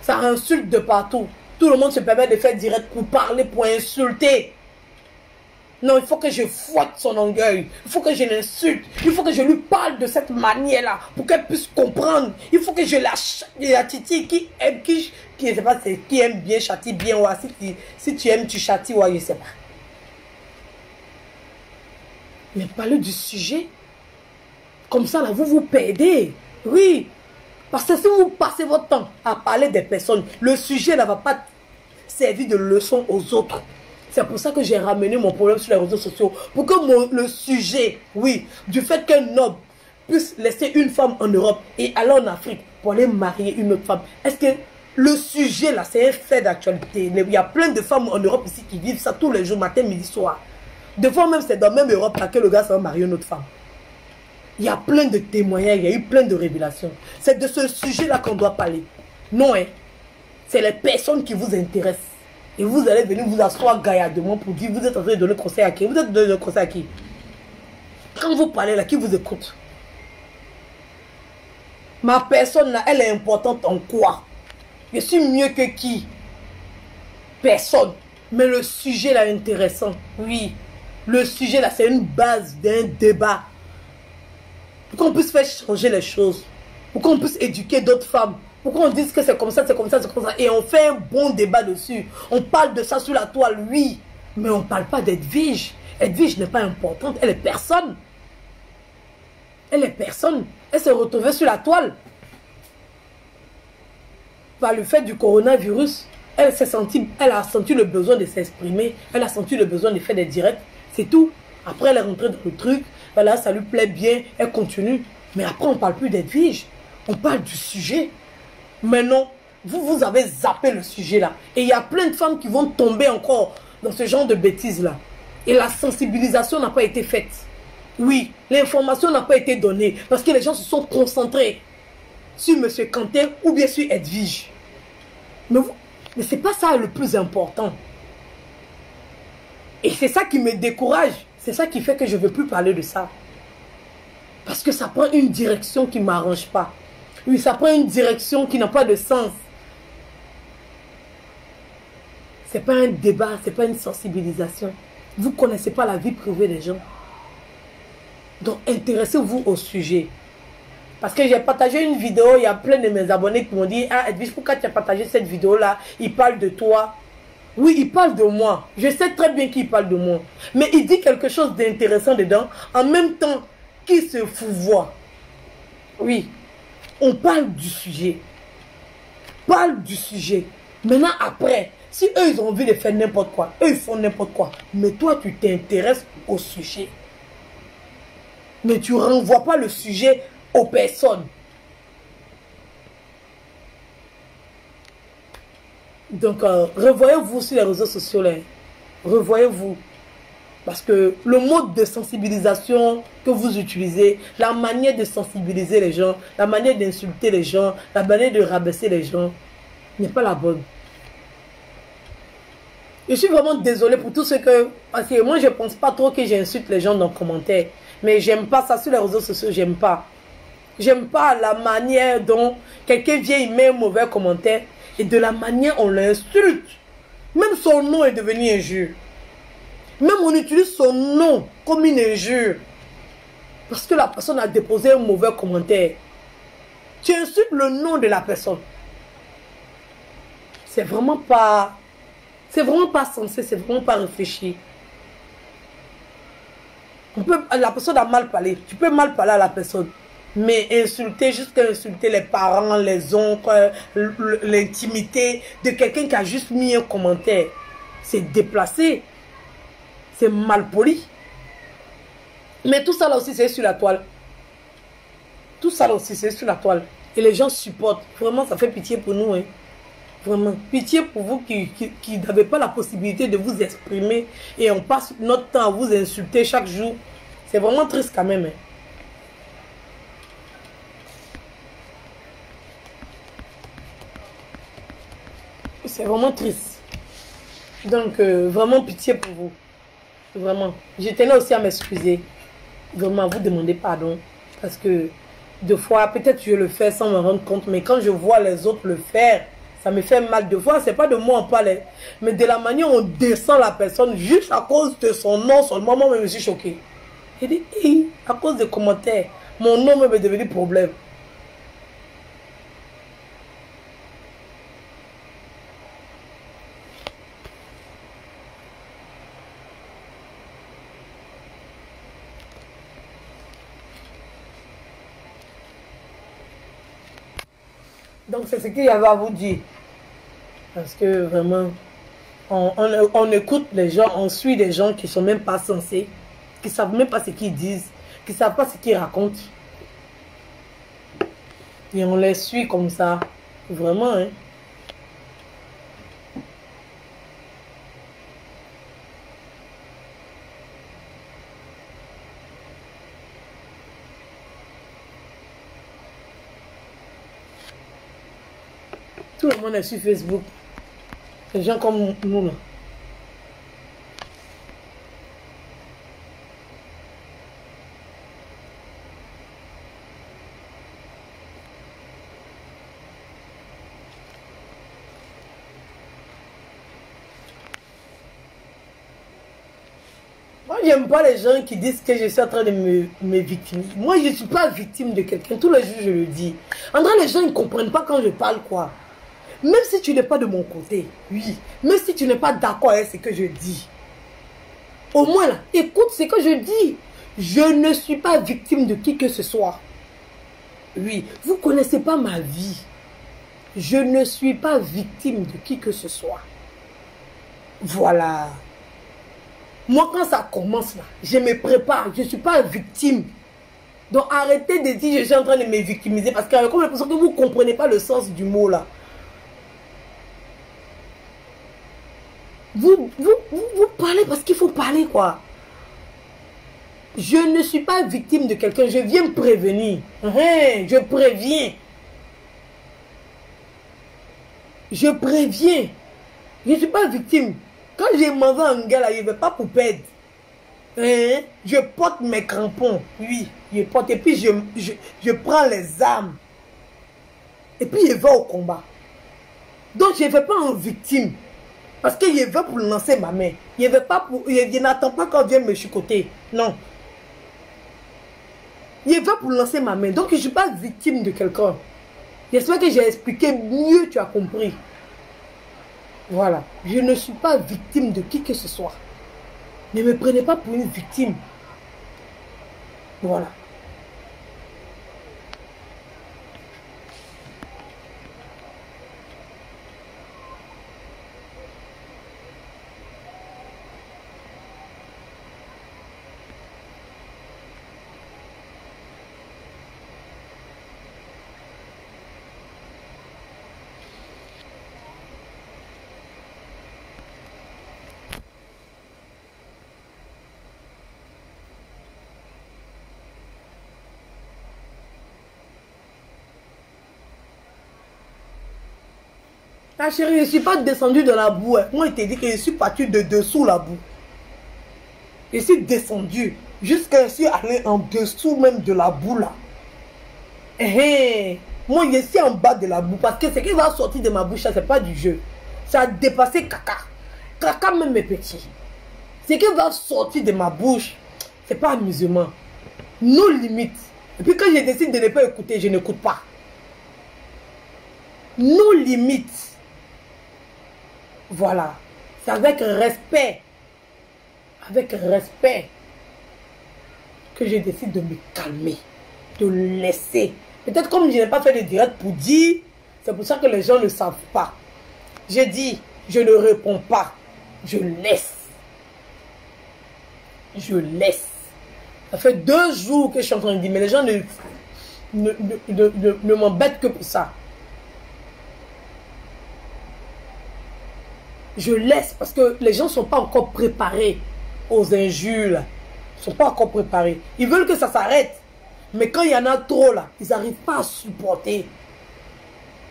Ça insulte de partout. Tout le monde se permet de faire direct pour parler, pour insulter. Non, il faut que je fouette son orgueil. Il faut que je l'insulte. Il faut que je lui parle de cette manière-là pour qu'elle puisse comprendre. Il faut que je la titille qui aime, je sais pas, qui aime bien, châtie bien. Ouais, si tu aimes, tu châties, ouais, je sais pas. Mais parler du sujet, comme ça, là, vous vous perdez. Oui. Parce que si vous passez votre temps à parler des personnes, le sujet ne va pas servir de leçon aux autres. C'est pour ça que j'ai ramené mon problème sur les réseaux sociaux. Pour que le sujet, oui, du fait qu'un homme puisse laisser une femme en Europe et aller en Afrique pour aller marier une autre femme. Est-ce que le sujet là, c'est un fait d'actualité? Il y a plein de femmes en Europe ici qui vivent ça tous les jours, matin, midi, soir. Des fois même, c'est dans la même Europe là que le gars s'en va marier une autre femme. Il y a plein de témoignages, il y a eu plein de révélations. C'est de ce sujet-là qu'on doit parler. Non, hein. C'est les personnes qui vous intéressent. Et vous allez venir vous asseoir gaillardement pour dire, vous êtes en train de donner conseil à qui? Vous êtes donner conseil à qui? Quand vous parlez là, qui vous écoute? Ma personne là, elle est importante en quoi? Je suis mieux que qui? Personne. Mais le sujet là est intéressant. Oui. Le sujet là, c'est une base d'un débat. Pour qu'on puisse faire changer les choses. Pour qu'on puisse éduquer d'autres femmes. Pour qu'on dise que c'est comme ça, c'est comme ça, c'est comme ça. Et on fait un bon débat dessus. On parle de ça sur la toile, oui. Mais on ne parle pas d'Edwige. Edwige n'est pas importante, elle est personne. Elle est personne. Elle s'est retrouvée sur la toile. Par le fait du coronavirus, elle a senti le besoin de s'exprimer. Elle a senti le besoin de faire des directs. C'est tout. Après, elle est rentrée dans le truc. Voilà, ça lui plaît bien. Elle continue. Mais après, on ne parle plus d'Edwige. On parle du sujet. Mais non, vous avez zappé le sujet là. Et il y a plein de femmes qui vont tomber encore dans ce genre de bêtises là. Et la sensibilisation n'a pas été faite. Oui, l'information n'a pas été donnée. Parce que les gens se sont concentrés sur M. Kanté ou bien sur Edwige. Mais ce n'est pas ça le plus important. Et c'est ça qui me décourage. C'est ça qui fait que je ne veux plus parler de ça. Parce que ça prend une direction qui ne m'arrange pas. Oui, ça prend une direction qui n'a pas de sens. Ce n'est pas un débat, ce n'est pas une sensibilisation. Vous ne connaissez pas la vie privée des gens. Donc, intéressez-vous au sujet. Parce que j'ai partagé une vidéo, il y a plein de mes abonnés qui m'ont dit « Ah, Edwige, pourquoi tu as partagé cette vidéo-là? Il parle de toi. » Oui, il parle de moi. Je sais très bien qu'il parle de moi. Mais il dit quelque chose d'intéressant dedans, en même temps qu'il se fouvoie. Oui, on parle du sujet. Parle du sujet. Maintenant, après, si eux, ils ont envie de faire n'importe quoi, eux, ils font n'importe quoi. Mais toi, tu t'intéresses au sujet. Mais tu ne renvoies pas le sujet aux personnes. Donc, revoyez-vous sur les réseaux sociaux. Là. Revoyez-vous. Parce que le mode de sensibilisation que vous utilisez, la manière de sensibiliser les gens, la manière d'insulter les gens, la manière de rabaisser les gens, n'est pas la bonne. Je suis vraiment désolée pour tout ce que... Parce que moi, je ne pense pas trop que j'insulte les gens dans les commentaires. Mais j'aime pas ça sur les réseaux sociaux, j'aime pas. J'aime pas la manière dont quelqu'un vient y met un mauvais commentaire et de la manière on l'insulte. Même son nom est devenu injure. Même on utilise son nom comme une injure. Parce que la personne a déposé un mauvais commentaire. Tu insultes le nom de la personne. C'est vraiment pas... C'est vraiment pas sensé, c'est vraiment pas réfléchi. La personne a mal parlé. Tu peux mal parler à la personne. Mais insulter, jusqu'à insulter les parents, les oncles, l'intimité de quelqu'un qui a juste mis un commentaire. C'est déplacé. C'est mal poli. Mais tout ça là aussi, c'est sur la toile. Tout ça là aussi, c'est sur la toile. Et les gens supportent. Vraiment, ça fait pitié pour nous. Hein. Vraiment, pitié pour vous qui n'avez pas la possibilité de vous exprimer. Et on passe notre temps à vous insulter chaque jour. C'est vraiment triste quand même. Hein. C'est vraiment triste. Donc, vraiment pitié pour vous. Vraiment. Je tenais aussi à m'excuser. Vraiment, à vous demander pardon. Parce que, deux fois, peut-être je le fais sans me rendre compte. Mais quand je vois les autres le faire, ça me fait mal. Deux fois, c'est pas de moi on parle. Mais de la manière dont on descend la personne, juste à cause de son nom seulement, moi, je me suis choqué. J'ai dit, hey, à cause des commentaires, mon nom même est devenu problème. Donc c'est ce qu'il y avait à vous dire. Parce que vraiment, on écoute les gens, on suit des gens qui ne sont même pas censés, qui ne savent même pas ce qu'ils disent, qui ne savent pas ce qu'ils racontent. Et on les suit comme ça. Vraiment, hein. Tout le monde est sur Facebook. Les gens comme nous, là. Moi, j'aime pas les gens qui disent que je suis en train de me victimiser. Moi, je ne suis pas victime de quelqu'un. Tous les jours, je le dis. En vrai, les gens ne comprennent pas quand je parle, quoi. Même si tu n'es pas de mon côté, oui. Même si tu n'es pas d'accord avec ce que je dis, Au moins là, écoute ce que je dis. Je ne suis pas victime de qui que ce soit. Oui, vous ne connaissez pas ma vie. Je ne suis pas victime de qui que ce soit. Voilà. Moi, quand ça commence là, je me prépare. Je ne suis pas victime. Donc arrêtez de dire que je suis en train de me victimiser parce que comme l'impression que vous ne comprenez pas le sens du mot là. Vous parlez parce qu'il faut parler quoi. Je ne suis pas victime de quelqu'un, je viens me prévenir. Je préviens. Je préviens. Je ne suis pas victime. Quand j'ai mangé un gars là, il ne veut pas pour perdre. Je porte mes crampons. Oui, je porte. Et puis je prends les armes. Et puis je vais au combat. Donc je ne vais pas en victime. Parce que je veux pour lancer ma main. Je n'attends pas qu'on vienne me chicoter. Non. Je veux pour lancer ma main. Donc je ne suis pas victime de quelqu'un. J'espère que j'ai expliqué mieux, tu as compris. Voilà. Je ne suis pas victime de qui que ce soit. Ne me prenez pas pour une victime. Voilà. Ah chérie, je ne suis pas descendue de la boue. Moi, je t'ai dit que je suis partie de dessous la boue. Je suis descendue jusqu'à je suis allée en dessous même de la boue là. Moi, je suis en bas de la boue parce que ce qui va sortir de ma bouche, ce n'est pas du jeu. Ça a dépassé caca. Caca même mes petits. Ce qui va sortir de ma bouche, ce n'est pas amusement. Nos limites. Et puis quand je décide de ne pas écouter, je n'écoute pas. Nos limites. Voilà. C'est avec respect. Avec respect que je décide de me calmer. De laisser. Peut-être comme je n'ai pas fait de direct pour dire, c'est pour ça que les gens ne savent pas. J'ai dit, je ne réponds pas. Je laisse. Je laisse. Ça fait 2 jours que je suis en train de dire, mais les gens ne m'embêtent que pour ça. Je laisse parce que les gens ne sont pas encore préparés aux injures. Ils ne sont pas encore préparés. Ils veulent que ça s'arrête. Mais quand il y en a trop là, ils n'arrivent pas à supporter.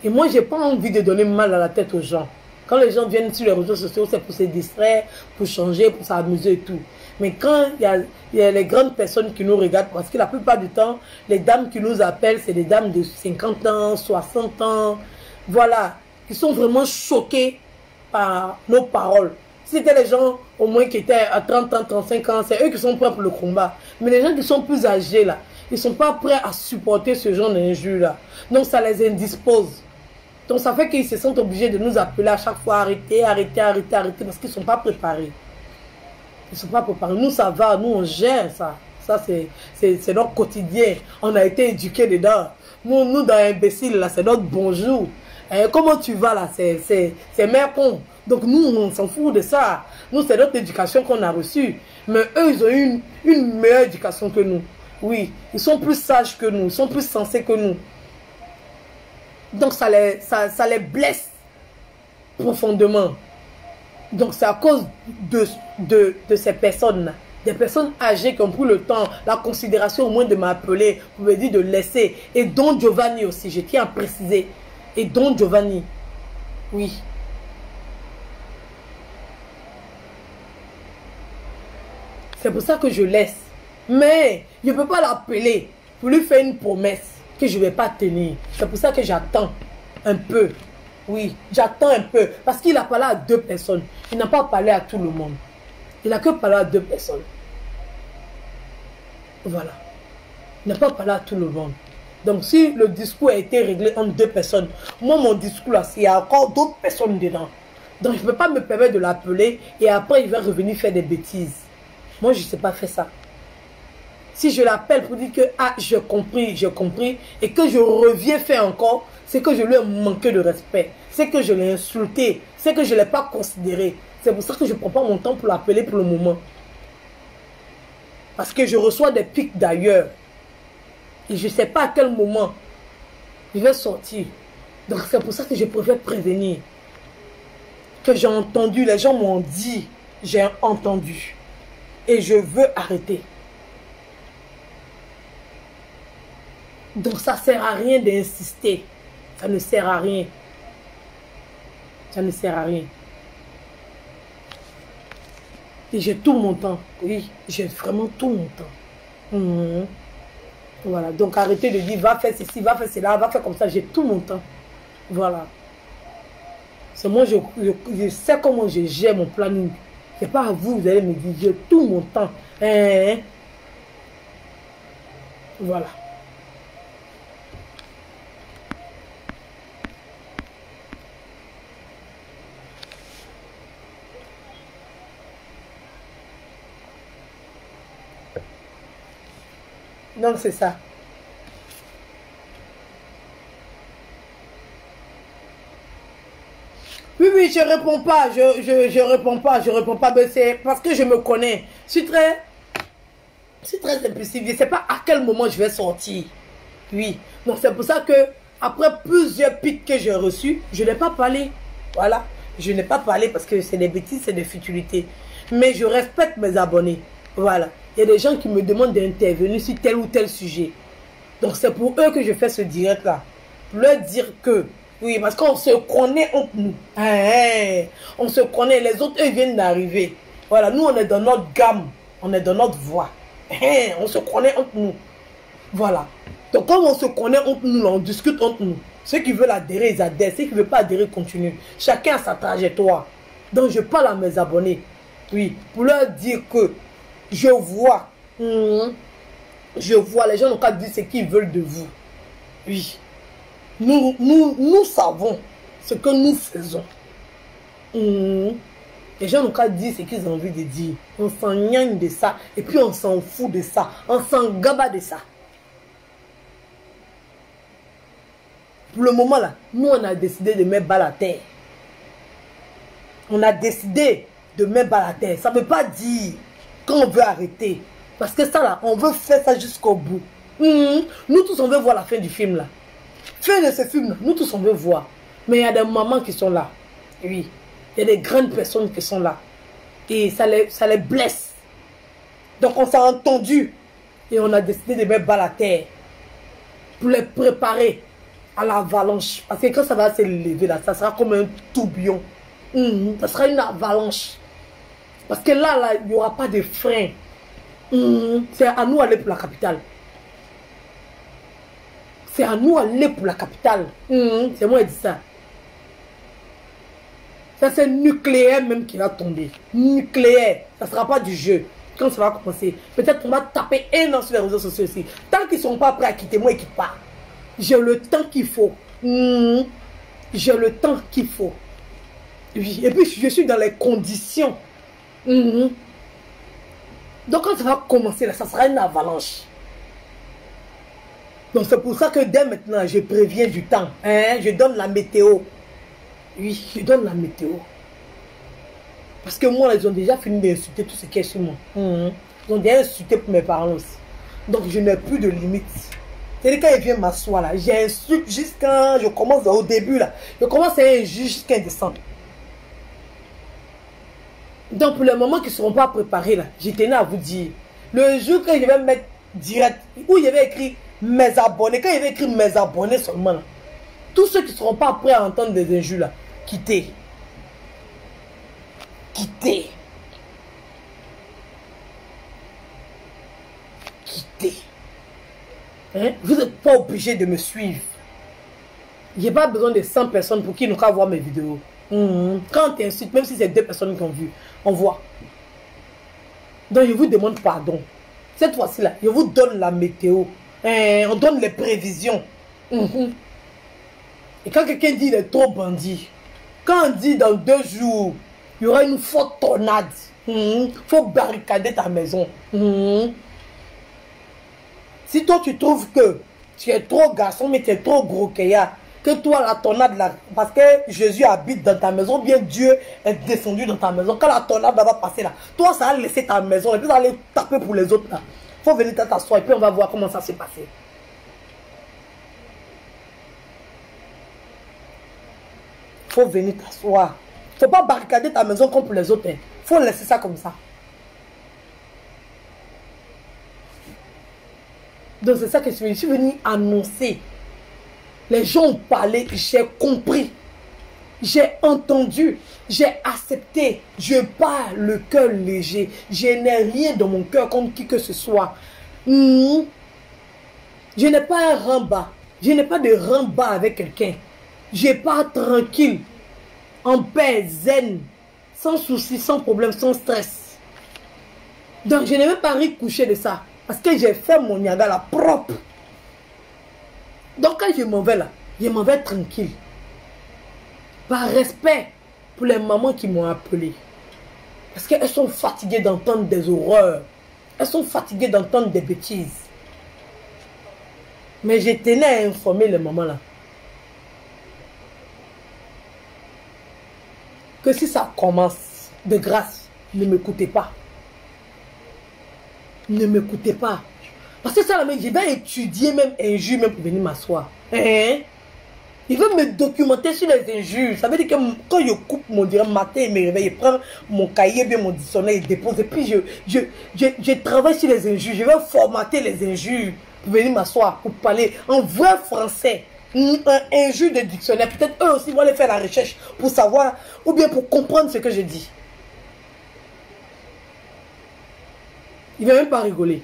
Et moi, je n'ai pas envie de donner mal à la tête aux gens. Quand les gens viennent sur les réseaux sociaux, c'est pour se distraire, pour changer, pour s'amuser et tout. Mais quand il y a les grandes personnes qui nous regardent, parce que la plupart du temps, les dames qui nous appellent, c'est des dames de 50 ans, 60 ans, voilà, qui sont vraiment choquées par nos paroles. Si c'était les gens au moins qui étaient à 30 ans, 35 ans, c'est eux qui sont prêts pour le combat. Mais les gens qui sont plus âgés là, ils ne sont pas prêts à supporter ce genre d'injures là. Donc ça les indispose. Donc ça fait qu'ils se sentent obligés de nous appeler à chaque fois, arrêtez, arrêtez, arrêtez, arrêtez, parce qu'ils ne sont pas préparés. Ils ne sont pas préparés. Nous ça va, nous on gère ça. Ça c'est notre quotidien. On a été éduqués dedans. Nous dans l'imbécile là, c'est notre bonjour. Comment tu vas là? C'est mère con. Donc nous, on s'en fout de ça. Nous, c'est notre éducation qu'on a reçue. Mais eux, ils ont eu une meilleure éducation que nous. Oui, ils sont plus sages que nous. Ils sont plus sensés que nous. Donc ça les blesse profondément. Donc c'est à cause de ces personnes-là. Des personnes âgées qui ont pris le temps, la considération au moins de m'appeler, pour me dire de laisser. Et Don Giovanni aussi, je tiens à préciser. Et Don Giovanni, oui. C'est pour ça que je laisse. Mais je ne peux pas l'appeler pour lui faire une promesse que je ne vais pas tenir. C'est pour ça que j'attends un peu. Oui, j'attends un peu. Parce qu'il a parlé à 2 personnes. Il n'a pas parlé à tout le monde. Il n'a que parlé à 2 personnes. Voilà. Il n'a pas parlé à tout le monde. Donc si le discours a été réglé entre 2 personnes, moi mon discours là, il y a encore d'autres personnes dedans. Donc je ne peux pas me permettre de l'appeler et après il va revenir faire des bêtises. Moi, je ne sais pas faire ça. Si je l'appelle pour dire que, ah, j'ai compris, et que je reviens faire encore, c'est que je lui ai manqué de respect. C'est que je l'ai insulté. C'est que je ne l'ai pas considéré. C'est pour ça que je ne prends pas mon temps pour l'appeler pour le moment. Parce que je reçois des pics d'ailleurs. Et je ne sais pas à quel moment je vais sortir. Donc c'est pour ça que je préfère prévenir. Que j'ai entendu, les gens m'ont dit, j'ai entendu. Et je veux arrêter. Donc ça ne sert à rien d'insister. Ça ne sert à rien. Ça ne sert à rien. Et j'ai tout mon temps. Oui, j'ai vraiment tout mon temps. Voilà, donc arrêtez de dire, va faire ceci, va faire cela, va faire comme ça. J'ai tout mon temps. Voilà. C'est moi, je sais comment je gère mon planning. C'est pas à vous, vous allez me dire, j'ai tout mon temps. Voilà. Donc c'est ça. Oui, je réponds pas, je réponds pas, mais c'est parce que je me connais. Je suis très impulsif, je ne sais pas à quel moment je vais sortir. Oui, donc c'est pour ça que après plusieurs pics que j'ai reçus, je n'ai pas parlé. Voilà, je n'ai pas parlé parce que c'est des bêtises, c'est des futilités. Mais je respecte mes abonnés. Voilà, il y a des gens qui me demandent d'intervenir sur tel ou tel sujet. Donc c'est pour eux que je fais ce direct là. Pour leur dire que, oui, parce qu'on se connaît entre nous. On se connaît, les autres eux viennent d'arriver. Voilà, nous on est dans notre gamme, on est dans notre voix. On se connaît entre nous. Voilà. Donc quand on se connaît entre nous, on discute entre nous. Ceux qui veulent adhérer, ils adhèrent. Ceux qui ne veulent pas adhérer, continuent. Chacun a sa trajectoire. Donc je parle à mes abonnés. Oui, pour leur dire que je vois. Je vois, les gens n'ont qu'à dire ce qu'ils veulent de vous. Oui. Nous savons ce que nous faisons. Les gens n'ont qu'à dire ce qu'ils ont envie de dire. On s'en gagne de ça. Et puis on s'en fout de ça. On s'en gaba de ça. Pour le moment là, nous on a décidé de mettre balle à terre. On a décidé de mettre balle à terre. Ça ne veut pas dire qu'on veut arrêter. Parce que ça là, on veut faire ça jusqu'au bout. Nous tous on veut voir la fin du film là. Fin de ce film là, nous tous on veut voir. Mais il y a des mamans qui sont là. Oui. Il y a des grandes personnes qui sont là. Et ça les blesse. Donc on s'est entendu. Et on a décidé de mettre balle à terre. Pour les préparer à l'avalanche. Parce que quand ça va se lever là, ça sera comme un tourbillon. Ça sera une avalanche. Parce que là, il n'y aura pas de frein. C'est à nous d'aller pour la capitale. C'est à nous d'aller pour la capitale. C'est moi qui dis ça. Ça c'est nucléaire même qui va tomber. Nucléaire. Ça ne sera pas du jeu. Quand ça va commencer, peut-être qu'on va taper un an sur les réseaux sociaux aussi. Tant qu'ils ne sont pas prêts à quitter, moi, ils ne quittent pas. J'ai le temps qu'il faut. J'ai le temps qu'il faut. Oui. Et puis, je suis dans les conditions. Donc, quand ça va commencer, là, ça sera une avalanche. Donc, c'est pour ça que dès maintenant, je préviens du temps. Je donne la météo. Oui, je donne la météo. Parce que moi, ils ont déjà fini d'insulter tout ce qui est sur moi. Ils ont déjà insulté pour mes parents aussi. Donc, je n'ai plus de limite. C'est-à-dire, quand ils viennent m'asseoir là, j'insulte jusqu'à... Je commence au début là. Je commence à injure jusqu'à décembre. Donc, pour les moments qui ne seront pas préparés là, je tenais à vous dire. Le jour que je vais mettre direct, où il y avait écrit mes abonnés, quand il y avait écrit mes abonnés seulement là, tous ceux qui ne seront pas prêts à entendre des injures là, quittez. Quittez. Quittez. Vous n'êtes pas obligé de me suivre. Je n'ai pas besoin de 100 personnes pour qui n'ont qu'à voir mes vidéos. Quand tu insultes, même si c'est 2 personnes qui ont vu, on voit. Donc je vous demande pardon. Cette fois-ci là, je vous donne la météo. On donne les prévisions. Et quand quelqu'un dit il est trop bandit, quand on dit dans 2 jours, il y aura une forte tornade, Faut barricader ta maison. Si toi tu trouves que tu es trop garçon, mais tu es trop gros que toi la tornade là, parce que Jésus habite dans ta maison, bien Dieu est descendu dans ta maison. Quand la tornade va passer là, toi ça va laisser ta maison et puis ça va aller taper pour les autres là. Faut venir t'asseoir et puis on va voir comment ça s'est passé. Faut venir t'asseoir. Faut pas barricader ta maison comme pour les autres. Faut laisser ça comme ça. Donc c'est ça que je suis venu annoncer. Les gens ont parlé, j'ai compris. J'ai entendu, j'ai accepté. Je pars le cœur léger. Je n'ai rien dans mon cœur contre qui que ce soit. Je n'ai pas un rang bas. Je n'ai pas de rang bas avec quelqu'un. Je pars tranquille, en paix, zen, sans souci, sans problème, sans stress. Donc je n'ai même pas ri coucher de ça. Parce que j'ai fait mon Niagara propre. Donc quand je m'en vais là, je m'en vais tranquille. Par respect pour les mamans qui m'ont appelé. Parce qu'elles sont fatiguées d'entendre des horreurs. Elles sont fatiguées d'entendre des bêtises. Mais je tenais à informer les mamans là. Que si ça commence, de grâce, ne m'écoutez pas. Ne m'écoutez pas. Parce que ça, je vais étudier même injures même pour venir m'asseoir. Il veut me documenter sur les injures. Ça veut dire que quand je coupe mon matin et me réveille, je prends mon cahier, bien mon dictionnaire et dépose. Et puis je travaille sur les injures. Je vais formater les injures pour venir m'asseoir, pour parler en vrai français. Un injure de dictionnaire. Peut-être eux aussi vont aller faire la recherche pour savoir ou bien pour comprendre ce que je dis. Il ne va même pas rigoler.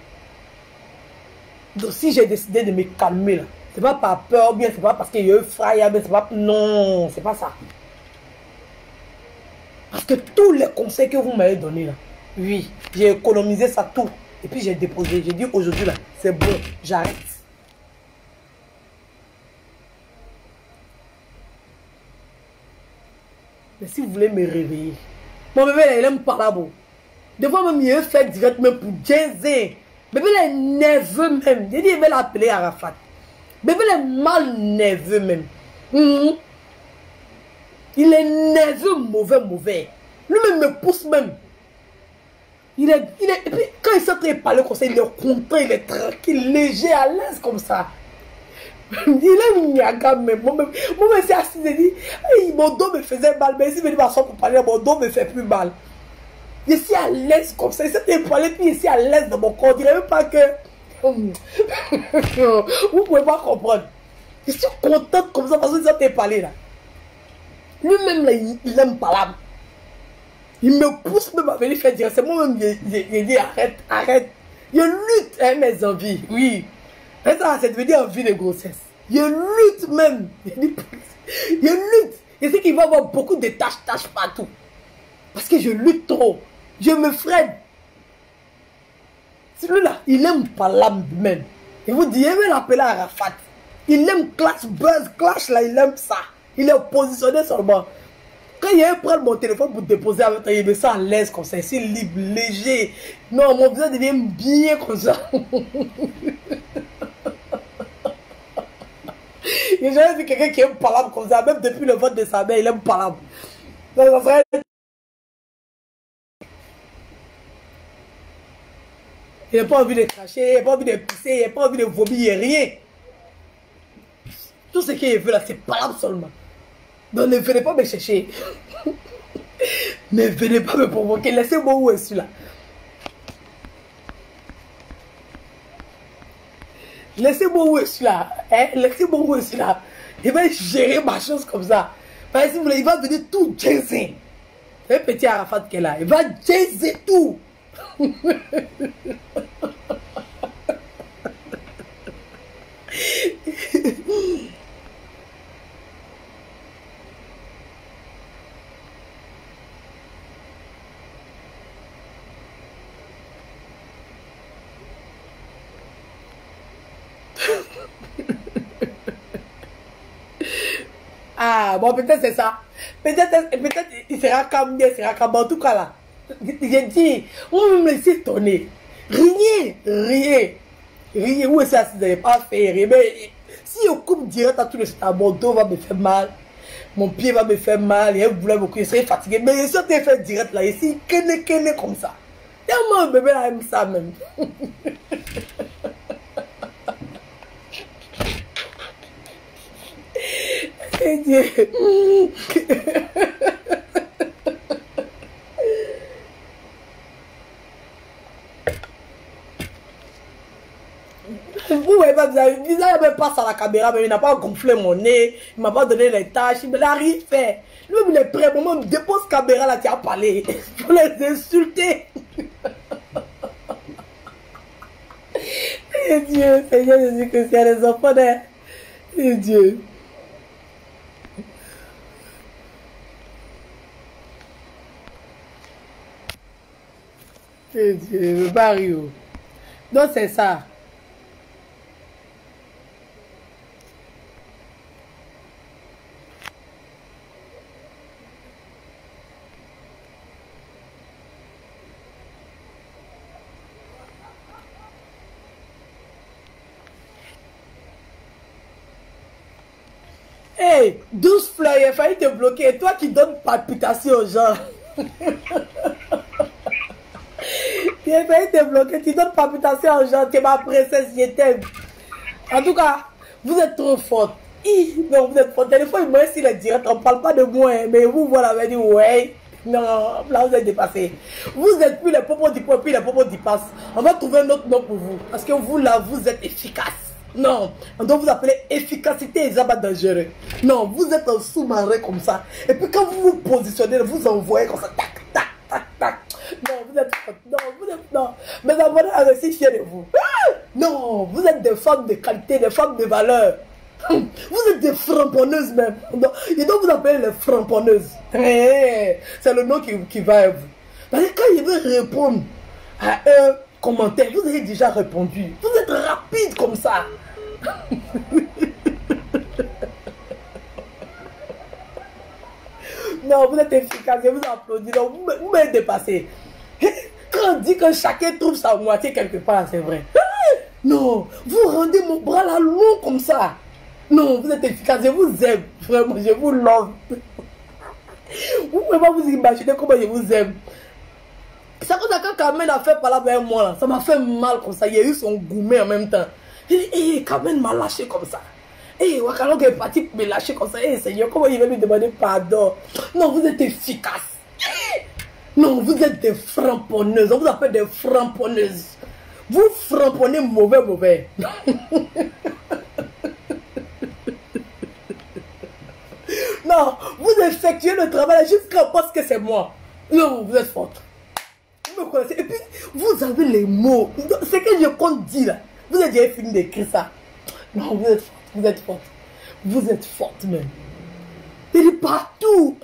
Donc si j'ai décidé de me calmer là, c'est pas par peur, ou bien c'est pas parce qu'il y a eu frère, c'est pas... Non, c'est pas ça. Parce que tous les conseils que vous m'avez donnés là, oui, j'ai économisé ça tout. Et puis j'ai déposé, j'ai dit aujourd'hui là, c'est bon, j'arrête. Mais si vous voulez me réveiller, mon bébé là, il aime pas là-bas. Des fois même, il fait direct même pour Jay-Z. Bébé là est nerveux même. J'ai dit, il va l'appeler Arafat. Bébé là est mal nerveux même. Il est nerveux, mauvais. Lui-même me pousse même. Et puis quand il s'est parler comme ça, il est content, il est tranquille, léger, à l'aise comme ça. Il est Niaga même. Moi-même, c'est assis, il dit, hey, mon dos me faisait mal, mais si je vais m'asseoir pour parler, mon dos me fait plus mal. Je suis à l'aise comme ça, il s'est parlé, puis je suis à l'aise dans mon corps. Je dirais même pas que... Vous ne pouvez pas comprendre. Je suis contente comme ça parce que ça t'est parlé là. Lui-même là, il aime pas là. Il me pousse même à venir faire dire. C'est moi-même, j'ai dit arrête. Je lutte avec mes envies, oui. Et ça, c'est devenu envie de grossesse. Je lutte même. Je lutte. Je sais qu'il va y avoir beaucoup de tâches partout. Parce que je lutte trop. Je me freine. Celui-là, il aime pas l'âme même. Il vous dit, il veut l'appeler Arafat. Il aime clash là, il aime ça. Il est positionné seulement. Quand il prend mon téléphone pour déposer avec toi, il me sent à l'aise comme ça, c'est libre, léger. Non, mon visage devient bien comme ça. J'ai jamais vu quelqu'un qui aime palabre comme ça, même depuis le vote de sa mère, il aime palabre. Ça serait... Il n'a pas envie de cracher, il n'a pas envie de pisser, il n'a pas envie de vomir, rien. Tout ce qu'il veut là, c'est palabre seulement. Donc ne venez pas me chercher. Ne venez pas me provoquer. Laissez-moi où est celui-là. Laissez-moi où est celui-là. Hein? Laissez-moi où est celui-là. Il va gérer ma chose comme ça. Par exemple, il va venir tout jazzer. C'est un petit Arafat qui est là. Il va jazzer tout. Ah, bon, peut-être c'est ça. Peut-être il sera calme, il sera calme. En tout cas, là, J'ai dit, on va me laisser étonner. Riez, riez. Riez, où est-ce que vous n'avez pas fait rire? Mais si je coupe direct à tout le stade, mon dos va me faire mal. Mon pied va me faire mal. Il voulait beaucoup, je serais fatigué. Mais si je fait direct là, ici, kene comme ça. Et moi, bébé là aime ça même. Et Dieu. Vous voyez pas, vous avez même pas à la caméra, mais il n'a pas gonflé mon nez, il m'a pas donné les tâches, il n'a rien fait. Lui, il est prêt, moment, dépose caméra là, tu as parlé. Pour les insulter. Et Dieu, Seigneur Jésus, que c'est les enfants d'air. Et Dieu. Et Dieu, le barrio. Donc c'est ça. Hey, 12 fleurs, il a failli te bloquer. Et toi qui donnes palpitation aux gens. Il a failli te bloquer. Tu donnes palpitation aux gens. Tu es ma princesse, je t'aime. En tout cas, vous êtes trop forte. Non, vous êtes forte. Des fois, moi, s'il est direct, on ne parle pas de moi. Mais vous, voilà, vous avez dit, ouais. Non, là, vous êtes dépassé. Vous êtes plus les popos du point, puis les popos du passe. On va trouver un autre nom pour vous. Parce que vous, là, vous êtes efficace. Non, on doit vous appeler efficacité et zabat dangereux. Non, vous êtes un sous-marin comme ça. Et puis quand vous vous positionnez, vous envoyez comme ça. Tac, tac, tac, tac. Non, vous êtes... Non, vous êtes... Non, mes abonnés sont aussi fiers de vous. Non, vous êtes des femmes de qualité, des femmes de valeur. Vous êtes des framponneuses même. Ils doivent vous appeler les framponneuses. C'est le nom qui va à vous. Parce que quand il veut répondre à un commentaire, vous avez déjà répondu. Vous êtes rapide comme ça. Non, vous êtes efficace, je vous applaudis. Vous m'avez dépassé. Quand on dit que chacun trouve sa moitié quelque part, c'est vrai. Non, vous rendez mon bras là long comme ça. Non, vous êtes efficace, je vous aime. Vraiment, je vous love. Vous ne pouvez pas vous imaginer comment je vous aime. C'est comme ça quand Carmen a fait parler avec moi, là, ça m'a fait mal comme ça. Il y a eu son gourmet en même temps. Il dit, hey, Carmen m'a lâché comme ça. Hey, Wakalong est parti me lâcher comme ça. Hey, Seigneur, comment il va lui demander pardon? Non, vous êtes efficace. Non, vous êtes des framponneuses. On vous appelle des framponneuses. Vous framponnez mauvais. Non, vous effectuez le travail jusqu'à pense que c'est moi. Non, vous êtes forte. Vous me connaissez. Et puis, vous avez les mots. Ce que je compte dire là. Vous avez déjà fini d'écrire ça. Non, vous êtes forte. Vous êtes forte. Vous êtes forte même. Il est partout.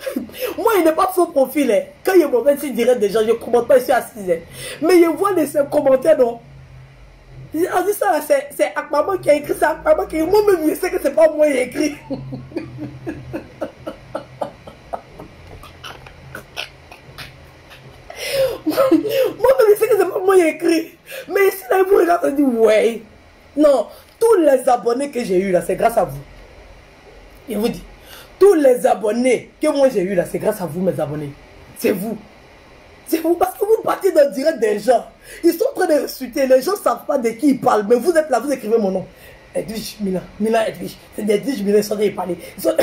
Moi, il n'est pas faux profil. Hein. Quand il y a mauvais si direct des gens, je ne commente pas ici à 6 ans. Mais je vois les commentaires, non. On dit ça, c'est Akmaman qui a écrit ça. Akmaman qui a écrit. Moi-même, je sais que c'est pas moi qui ai écrit. Moi-même, je sais que c'est pas moi qui ai écrit. Mais si là, vous regardez, on dit, ouais. Non, tous les abonnés que j'ai eu là, c'est grâce à vous. Je vous dis. Tous les abonnés que moi j'ai eu là, c'est grâce à vous, mes abonnés. C'est vous. C'est vous parce que vous partez dans le direct des gens. Ils sont en train de insulter. Les gens ne savent pas de qui ils parlent. Mais vous êtes là, vous écrivez mon nom. Edwige Mila. Mila Edwige. C'est Edwige Mila, ils sont en train de parler. Ils sont...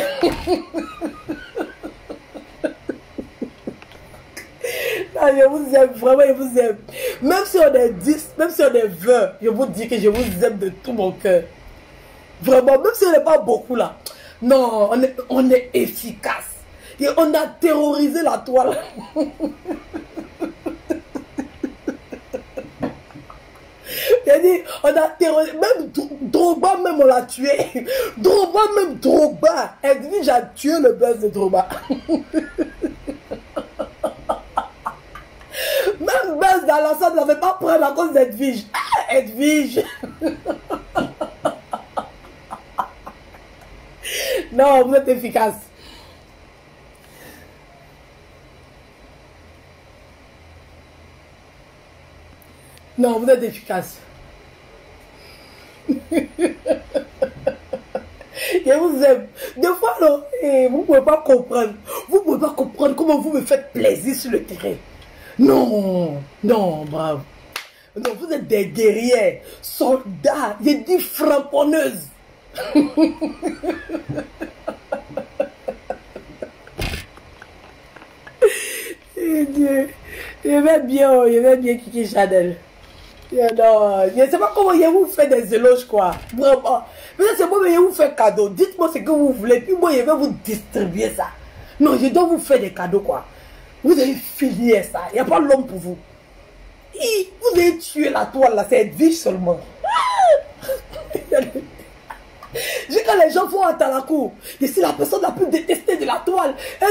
Non, je vous aime, vraiment, je vous aime. Même si on est 10, même si on est 20, je vous dis que je vous aime de tout mon cœur. Vraiment, même si on n'est pas beaucoup là. Non, on est efficace. Et on a terrorisé la toile. J'ai dit, on a terrorisé. Même Drogba, même on l'a tué. Drogba. Edwige a tué le buzz de Drogba. Même buzz dans l'ensemble ne l'avait pas prendre à cause d'Edwige. Edwige. Non, vous êtes efficace. Non, vous êtes efficace. Je vous aime. Des fois, non, vous ne pouvez pas comprendre. Vous ne pouvez pas comprendre comment vous me faites plaisir sur le terrain. Non, non, bravo. Non, vous êtes des guerrières, soldats, j'ai dit frapponneuses. Je vais bien Kiki Chanel. Non, je ne sais pas comment je vous fais des éloges, quoi. Vraiment. Mais c'est moi, je vous fais cadeau. Dites-moi ce que vous voulez, puis moi, je vais vous distribuer ça. Non, je dois vous faire des cadeaux, quoi. Vous avez fini ça. Il n'y a pas l'homme pour vous. Vous avez tué la toile, là. C'est Edwige seulement. J'ai quand les gens vont à Talakou, je suis la personne la plus détestée de la toile. Il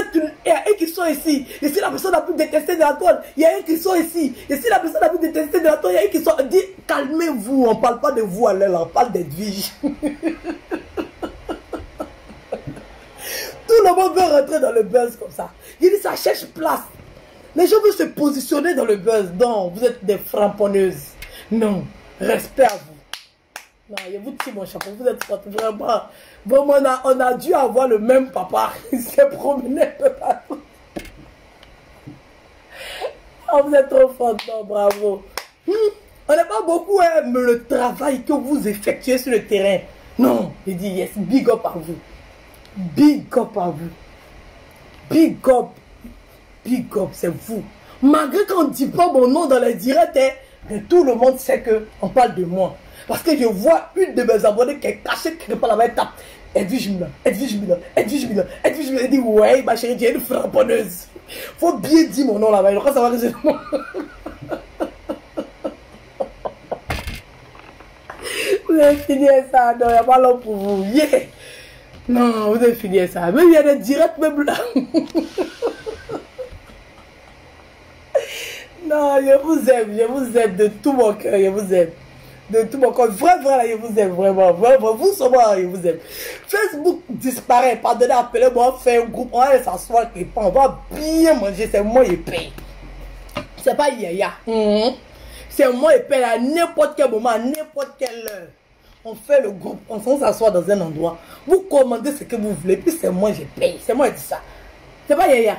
y a un qui sont ici, je suis la personne la plus détestée de la toile. Il y a un qui sont ici, je suis la personne la plus détestée de la toile. Il y a un qui sont. Dit, calmez-vous, on ne parle pas de vous à l'aile, on parle d'Edwige. Tout le monde veut rentrer dans le buzz comme ça. Il dit, ça cherche place. Les gens veulent se positionner dans le buzz. Non, vous êtes des frapponneuses. Non, respect à vous. Non, je vous tire mon chapeau, vous êtes forte, vraiment. Bon, on a dû avoir le même papa. Il s'est promené un peu partout. Oh, vous êtes trop forte, non, bravo. On n'a pas beaucoup aimé le travail que vous effectuez sur le terrain. Non, je dis yes, big up à vous. Big up à vous. Big up. Big up, c'est vous. Malgré qu'on ne dit pas mon nom dans les directs, mais tout le monde sait qu'on parle de moi. Parce que je vois une de mes abonnés qui est cachée quelque part là-bas, elle tape Edwige Milan, Edwige Milan, Edwige Milan, Edwige Milan. Elle dit ouais, ma chérie, tu es une frapponneuse. Faut bien dire mon nom là-bas, il faut savoir que c'est moi. Vous avez fini ça, non, il n'y a pas l'homme pour vous. Yeah. Non, vous avez fini ça. Même il y a des directs même là. Non, je vous aime de tout mon cœur, je vous aime. De tout mon corps, vraiment, je vous aime, vraiment, vraiment, vous seulement, je vous aime. Facebook disparaît, pardonnez, appelez-moi, on fait un groupe, on va aller s'asseoir, on va bien manger, c'est moi qui paye. C'est pas Yaya. C'est moi qui paye à n'importe quel moment, à n'importe quelle heure. On fait le groupe, on s'assoit dans un endroit, vous commandez ce que vous voulez, puis c'est moi qui paye, c'est moi qui dis ça. C'est pas Yaya.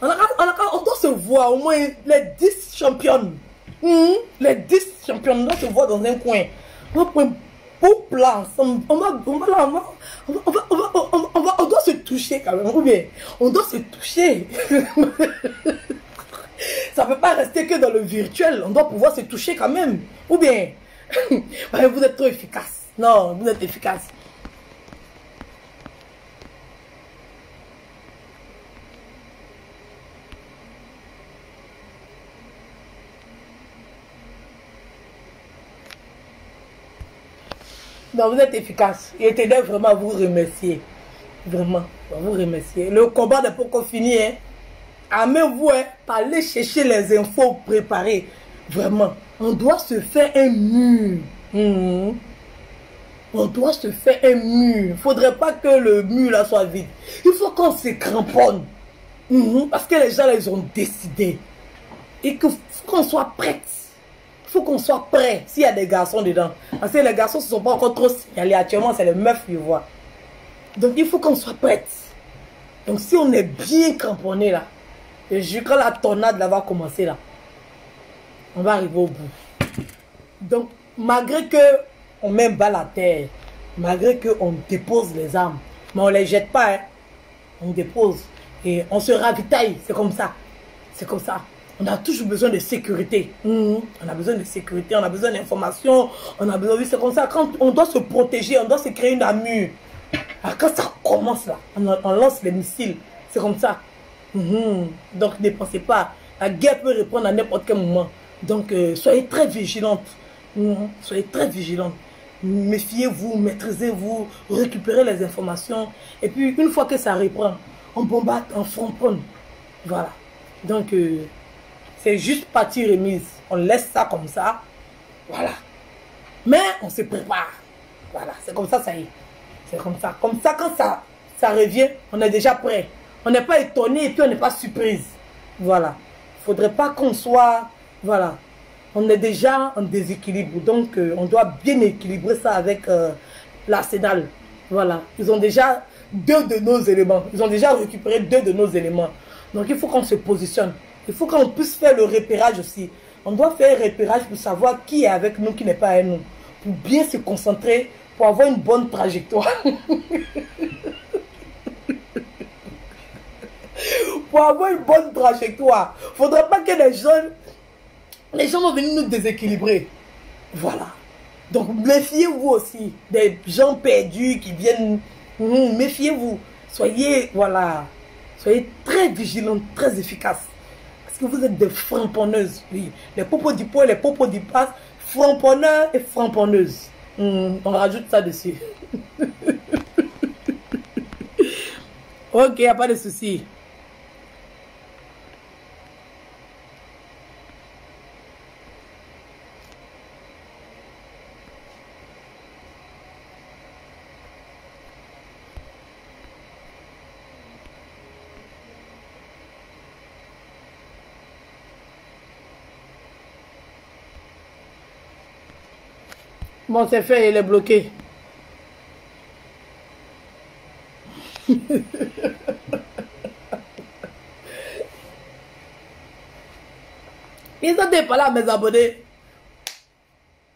On doit se voir au moins les 10 championnes. Les 10 championnes doivent se voir dans un coin. On va prendre un beau plat ensemble. On doit se toucher quand même. Ou bien, on doit se toucher. Ça ne peut pas rester que dans le virtuel. On doit pouvoir se toucher quand même. Ou bien, vous êtes trop efficace. Non, vous êtes efficace. Non, vous êtes efficace. Et tenais vraiment à vous remercier. Vraiment, à vous remercier. Le combat n'est pas encore fini. Hein. Amène-vous, hein, allez chercher les infos préparées. Vraiment, on doit se faire un mur. On doit se faire un mur. Il ne faudrait pas que le mur là soit vide. Il faut qu'on se cramponne. Parce que les gens là, ils ont décidé. Et qu'il faut qu'on soit prêts. Il faut qu'on soit prêt s'il y a des garçons dedans. Parce que les garçons ne se sont pas encore trop signalés. Actuellement, c'est les meufs qui voient. Donc, il faut qu'on soit prêts. Donc, si on est bien cramponné là, et quand la tornade là va commencer là, on va arriver au bout. Donc, malgré qu'on met bas la terre, malgré qu'on dépose les armes, mais on ne les jette pas, hein, on dépose et on se ravitaille. C'est comme ça. C'est comme ça. On a toujours besoin de sécurité. On a besoin de sécurité, on a besoin d'information, on a besoin de... C'est comme ça, quand on doit se protéger, on doit se créer une armure. Alors quand ça commence là, on lance les missiles. C'est comme ça. Donc ne pensez pas. La guerre peut reprendre à n'importe quel moment. Donc soyez très vigilantes. Soyez très vigilantes. Méfiez-vous, maîtrisez-vous, récupérez les informations. Et puis une fois que ça reprend, on bombarde en front. Voilà. Donc... c'est juste partie remise. On laisse ça comme ça. Voilà. Mais on se prépare. Voilà. C'est comme ça, ça y est. C'est comme ça. Comme ça, quand ça revient, on est déjà prêt. On n'est pas étonné et puis on n'est pas surprise. Voilà. Il ne faudrait pas qu'on soit... Voilà. on est déjà en déséquilibre. Donc, on doit bien équilibrer ça avec l'Arsenal. Voilà. Ils ont déjà 2 de nos éléments. Ils ont déjà récupéré 2 de nos éléments. Donc, il faut qu'on se positionne. Il faut qu'on puisse faire le repérage aussi. On doit faire un repérage pour savoir qui est avec nous, qui n'est pas avec nous. Pour bien se concentrer, pour avoir une bonne trajectoire. Pour avoir une bonne trajectoire. Il ne faudra pas que les gens vont venir nous déséquilibrer. Voilà. Donc, méfiez-vous aussi des gens perdus qui viennent. Méfiez-vous. Soyez, voilà. Soyez très vigilants, très efficaces. Parce que vous êtes des framponneuses. Oui. Les popos du poids, les popos du passe. Framponneurs et framponneuses. On rajoute ça dessus. Ok, il n'y a pas de souci. Bon, c'est fait, il est bloqué. Ils ont dit pas là, mes abonnés.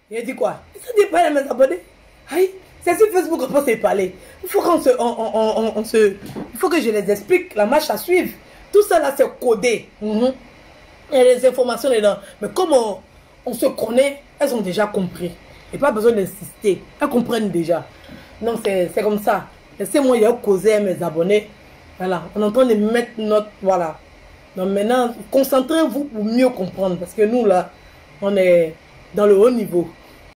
Il a dit quoi? Ils ont dit pas là, mes abonnés. Aïe, c'est sur Facebook qu'on peut se parler. Il faut qu'on il faut que je les explique la marche à suivre. Tout ça là, c'est codé. Il y a les informations dedans. Mais comme on se connaît, elles ont déjà compris. Il n'y a pas besoin d'insister. Elles comprennent déjà. Donc, c'est comme ça. Laissez-moi y causer à mes abonnés. Voilà. On est en train de mettre notre... Voilà. Donc, maintenant, concentrez-vous pour mieux comprendre. Parce que nous, là, on est dans le haut niveau.